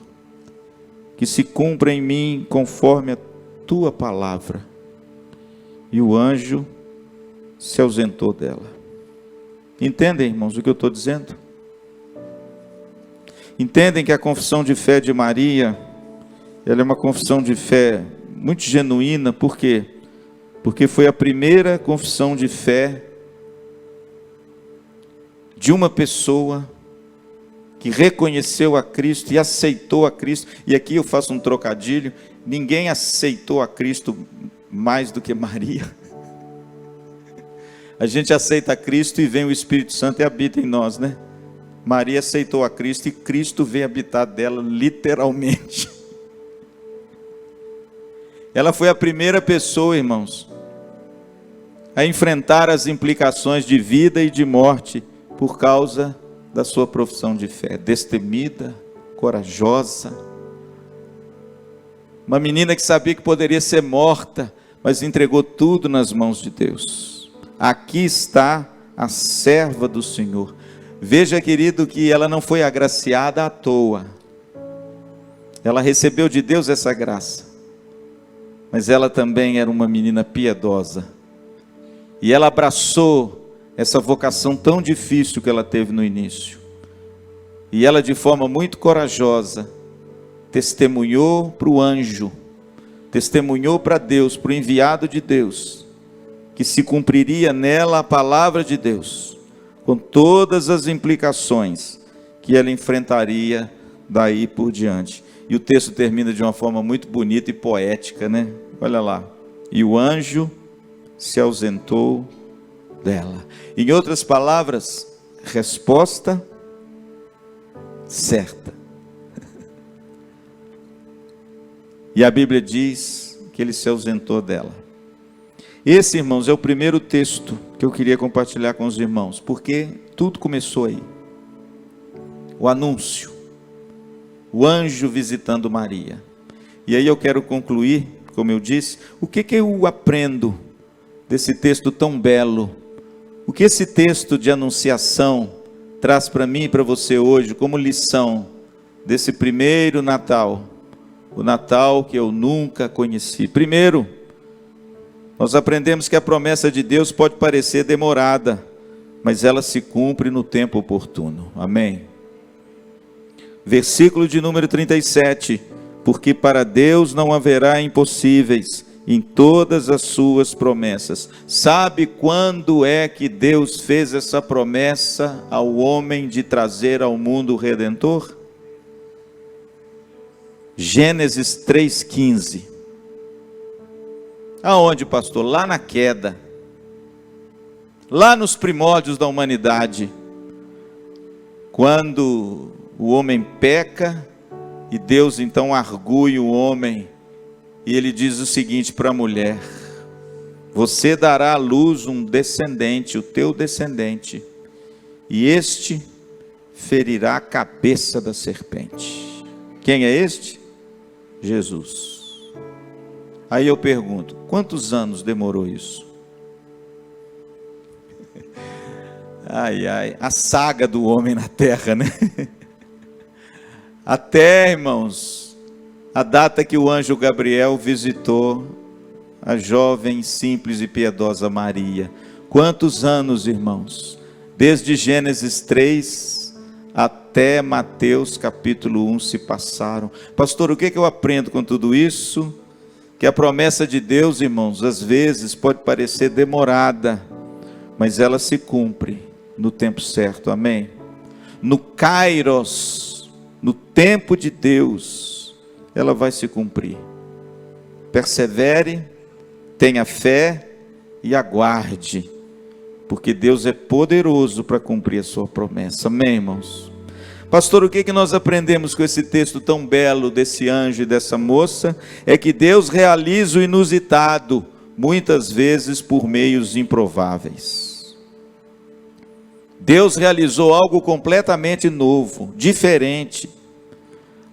que se cumpra em mim conforme a tua palavra. E o anjo se ausentou dela. Entendem, irmãos, o que eu estou dizendo? Entendem que a confissão de fé de Maria, ela é uma confissão de fé muito genuína. Por quê? Porque foi a primeira confissão de fé de uma pessoa que reconheceu a Cristo e aceitou a Cristo. E aqui eu faço um trocadilho: ninguém aceitou a Cristo mais do que Maria. A gente aceita a Cristo e vem o Espírito Santo e habita em nós, né? Maria aceitou a Cristo e Cristo veio habitar dela literalmente. Ela foi a primeira pessoa, irmãos, a enfrentar as implicações de vida e de morte por causa da sua profissão de fé. Destemida, corajosa, uma menina que sabia que poderia ser morta, mas entregou tudo nas mãos de Deus. Aqui está a serva do Senhor. Veja, querido, que ela não foi agraciada à toa. Ela recebeu de Deus essa graça. Mas ela também era uma menina piedosa. E ela abraçou essa vocação tão difícil que ela teve no início. E ela, de forma muito corajosa, testemunhou para o anjo, testemunhou para Deus, para o enviado de Deus, que se cumpriria nela a palavra de Deus, com todas as implicações que ela enfrentaria daí por diante. E o texto termina de uma forma muito bonita e poética, né? Olha lá. E o anjo se ausentou dela. Em outras palavras, resposta certa. E a Bíblia diz que ele se ausentou dela. Esse, irmãos, é o primeiro texto que eu queria compartilhar com os irmãos, porque tudo começou aí. O anúncio. O anjo visitando Maria. E aí eu quero concluir, como eu disse, o que eu aprendo desse texto tão belo? O que esse texto de anunciação traz para mim e para você hoje como lição desse primeiro Natal? O Natal que eu nunca conheci. Primeiro, nós aprendemos que a promessa de Deus pode parecer demorada, mas ela se cumpre no tempo oportuno. Amém? Versículo de número 37, porque para Deus não haverá impossíveis em todas as suas promessas. Sabe quando é que Deus fez essa promessa ao homem de trazer ao mundo o Redentor? Gênesis 3,15. Aonde, pastor? Lá na queda. Lá nos primórdios da humanidade. Quando o homem peca, e Deus então argui o homem, e ele diz o seguinte para a mulher: você dará à luz um descendente, o teu descendente, e este ferirá a cabeça da serpente. Quem é este? Jesus. Aí eu pergunto, quantos anos demorou isso? Ai, ai, a saga do homem na terra, né? Até, irmãos, a data que o anjo Gabriel visitou a jovem, simples e piedosa Maria. Quantos anos, irmãos? Desde Gênesis 3 até Mateus capítulo 1 se passaram. Pastor, o que eu aprendo com tudo isso? Que a promessa de Deus, irmãos, às vezes pode parecer demorada, mas ela se cumpre no tempo certo, amém? No Kairos, no tempo de Deus, ela vai se cumprir. Persevere, tenha fé e aguarde, porque Deus é poderoso para cumprir a sua promessa, amém, irmãos? Pastor, o que nós aprendemos com esse texto tão belo desse anjo e dessa moça? É que Deus realiza o inusitado, muitas vezes por meios improváveis. Deus realizou algo completamente novo, diferente,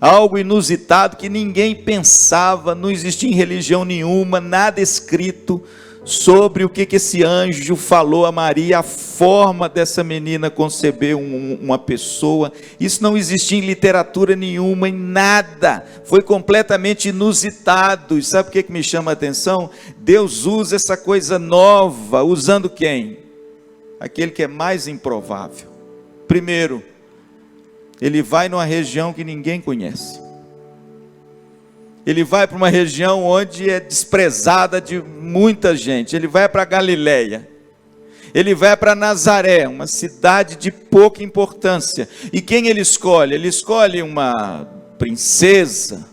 algo inusitado que ninguém pensava, não existia em religião nenhuma, nada escrito sobre o que esse anjo falou a Maria, a forma dessa menina conceber uma pessoa. Isso não existia em literatura nenhuma, em nada, foi completamente inusitado. E sabe o que me chama a atenção? Deus usa essa coisa nova, usando quem? Aquele que é mais improvável. Primeiro, ele vai numa região que ninguém conhece. Ele vai para uma região onde é desprezada de muita gente. Ele vai para Galileia. Ele vai para Nazaré, uma cidade de pouca importância. E quem ele escolhe? Ele escolhe uma princesa.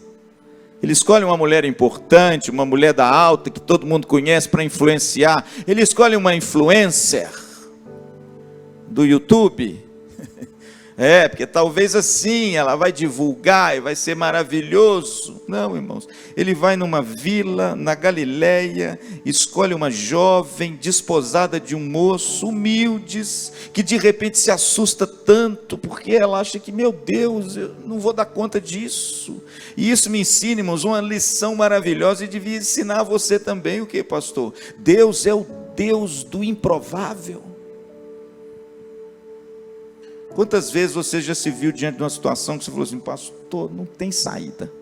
Ele escolhe uma mulher importante, uma mulher da alta, que todo mundo conhece para influenciar. Ele escolhe uma influencer do YouTube. Porque talvez assim ela vai divulgar e vai ser maravilhoso. Não, irmãos, ele vai numa vila na Galileia, escolhe uma jovem desposada de um moço, humildes, que de repente se assusta tanto, porque ela acha que, meu Deus, eu não vou dar conta disso. E isso me ensina, irmãos, uma lição maravilhosa, e devia ensinar a você também. O que, pastor? Deus é o Deus do improvável. Quantas vezes você já se viu diante de uma situação que você falou assim: pastor, não tem saída?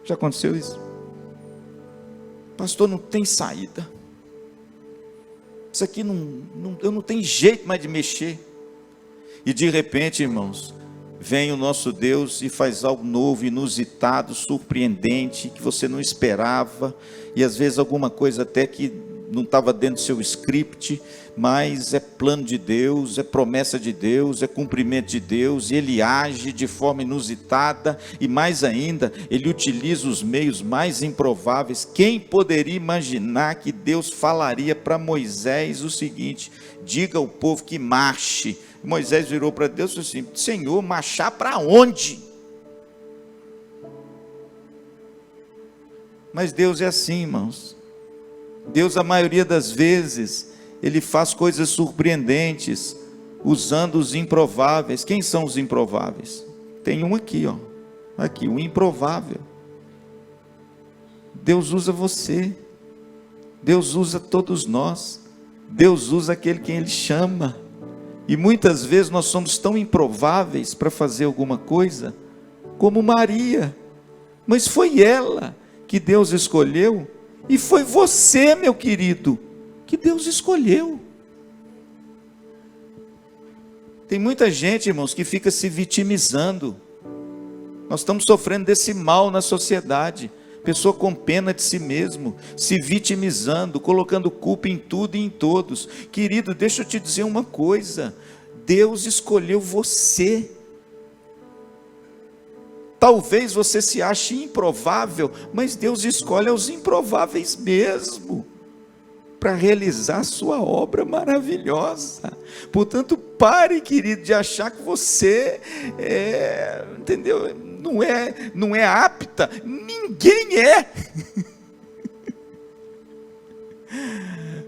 Já aconteceu isso? Pastor, não tem saída. Isso aqui eu não tenho jeito mais de mexer. E de repente, irmãos, vem o nosso Deus e faz algo novo, inusitado, surpreendente, que você não esperava. E às vezes alguma coisa até que não estava dentro do seu script, mas é plano de Deus, é promessa de Deus, é cumprimento de Deus, e Ele age de forma inusitada, e mais ainda, Ele utiliza os meios mais improváveis. Quem poderia imaginar que Deus falaria para Moisés o seguinte: diga ao povo que marche. Moisés virou para Deus e disse assim: Senhor, marchar para onde? Mas Deus é assim, irmãos. Deus, a maioria das vezes, Ele faz coisas surpreendentes, usando os improváveis. Quem são os improváveis? Tem um aqui, ó. Aqui, o improvável. Deus usa você. Deus usa todos nós. Deus usa aquele quem Ele chama. E muitas vezes nós somos tão improváveis para fazer alguma coisa, como Maria. Mas foi ela que Deus escolheu. E foi você, meu querido, que Deus escolheu. Tem muita gente, irmãos, que fica se vitimizando. Nós estamos sofrendo desse mal na sociedade. Pessoa com pena de si mesmo, se vitimizando, colocando culpa em tudo e em todos. Querido, deixa eu te dizer uma coisa: Deus escolheu você. Talvez você se ache improvável, mas Deus escolhe os improváveis mesmo, para realizar a sua obra maravilhosa. Portanto, pare, querido, de achar que você entendeu? Não é apta. Ninguém é.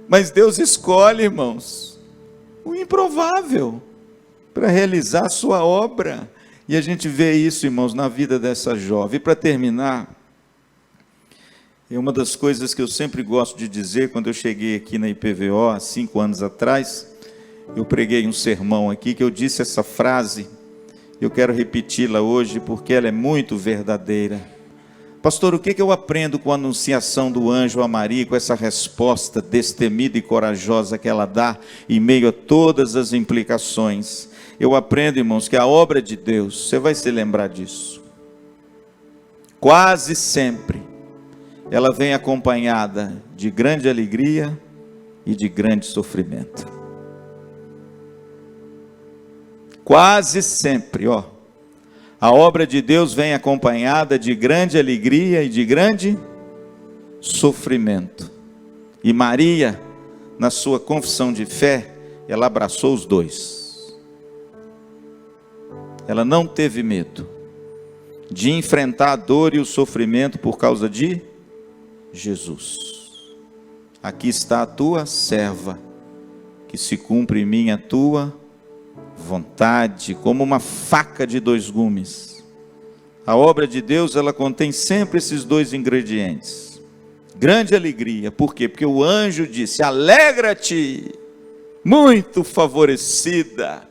Mas Deus escolhe, irmãos, o improvável para realizar a sua obra. E a gente vê isso, irmãos, na vida dessa jovem. E para terminar, é uma das coisas que eu sempre gosto de dizer. Quando eu cheguei aqui na IPVO, há 5 anos atrás, eu preguei um sermão aqui, que eu disse essa frase. Eu quero repeti-la hoje, porque ela é muito verdadeira. Pastor, o que eu aprendo com a anunciação do anjo a Maria, com essa resposta destemida e corajosa que ela dá, em meio a todas as implicações? Eu aprendo, irmãos, que a obra de Deus, você vai se lembrar disso, quase sempre, ela vem acompanhada de grande alegria e de grande sofrimento. quase sempre, a obra de Deus vem acompanhada de grande alegria e de grande sofrimento. E Maria, na sua confissão de fé, ela abraçou os dois. Ela não teve medo de enfrentar a dor e o sofrimento por causa de Jesus. Aqui está a tua serva, que se cumpre em mim a tua vontade, como uma faca de dois gumes. A obra de Deus, ela contém sempre esses dois ingredientes. Grande alegria, por quê? Porque o anjo disse: alegra-te, muito favorecida.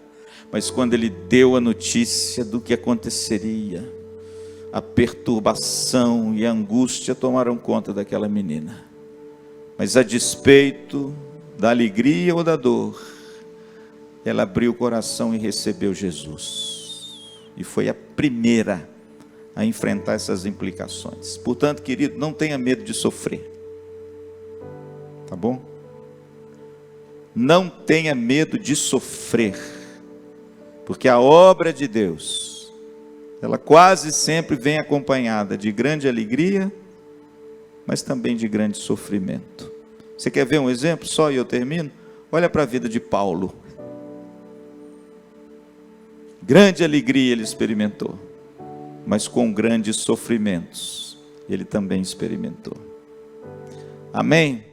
Mas quando ele deu a notícia do que aconteceria, a perturbação e a angústia tomaram conta daquela menina. Mas a despeito da alegria ou da dor, ela abriu o coração e recebeu Jesus. E foi a primeira a enfrentar essas implicações. Portanto, querido, não tenha medo de sofrer. Tá bom? Não tenha medo de sofrer. Porque a obra de Deus, ela quase sempre vem acompanhada de grande alegria, mas também de grande sofrimento. Você quer ver um exemplo só e eu termino? Olha para a vida de Paulo. Grande alegria ele experimentou, mas com grandes sofrimentos ele também experimentou. Amém?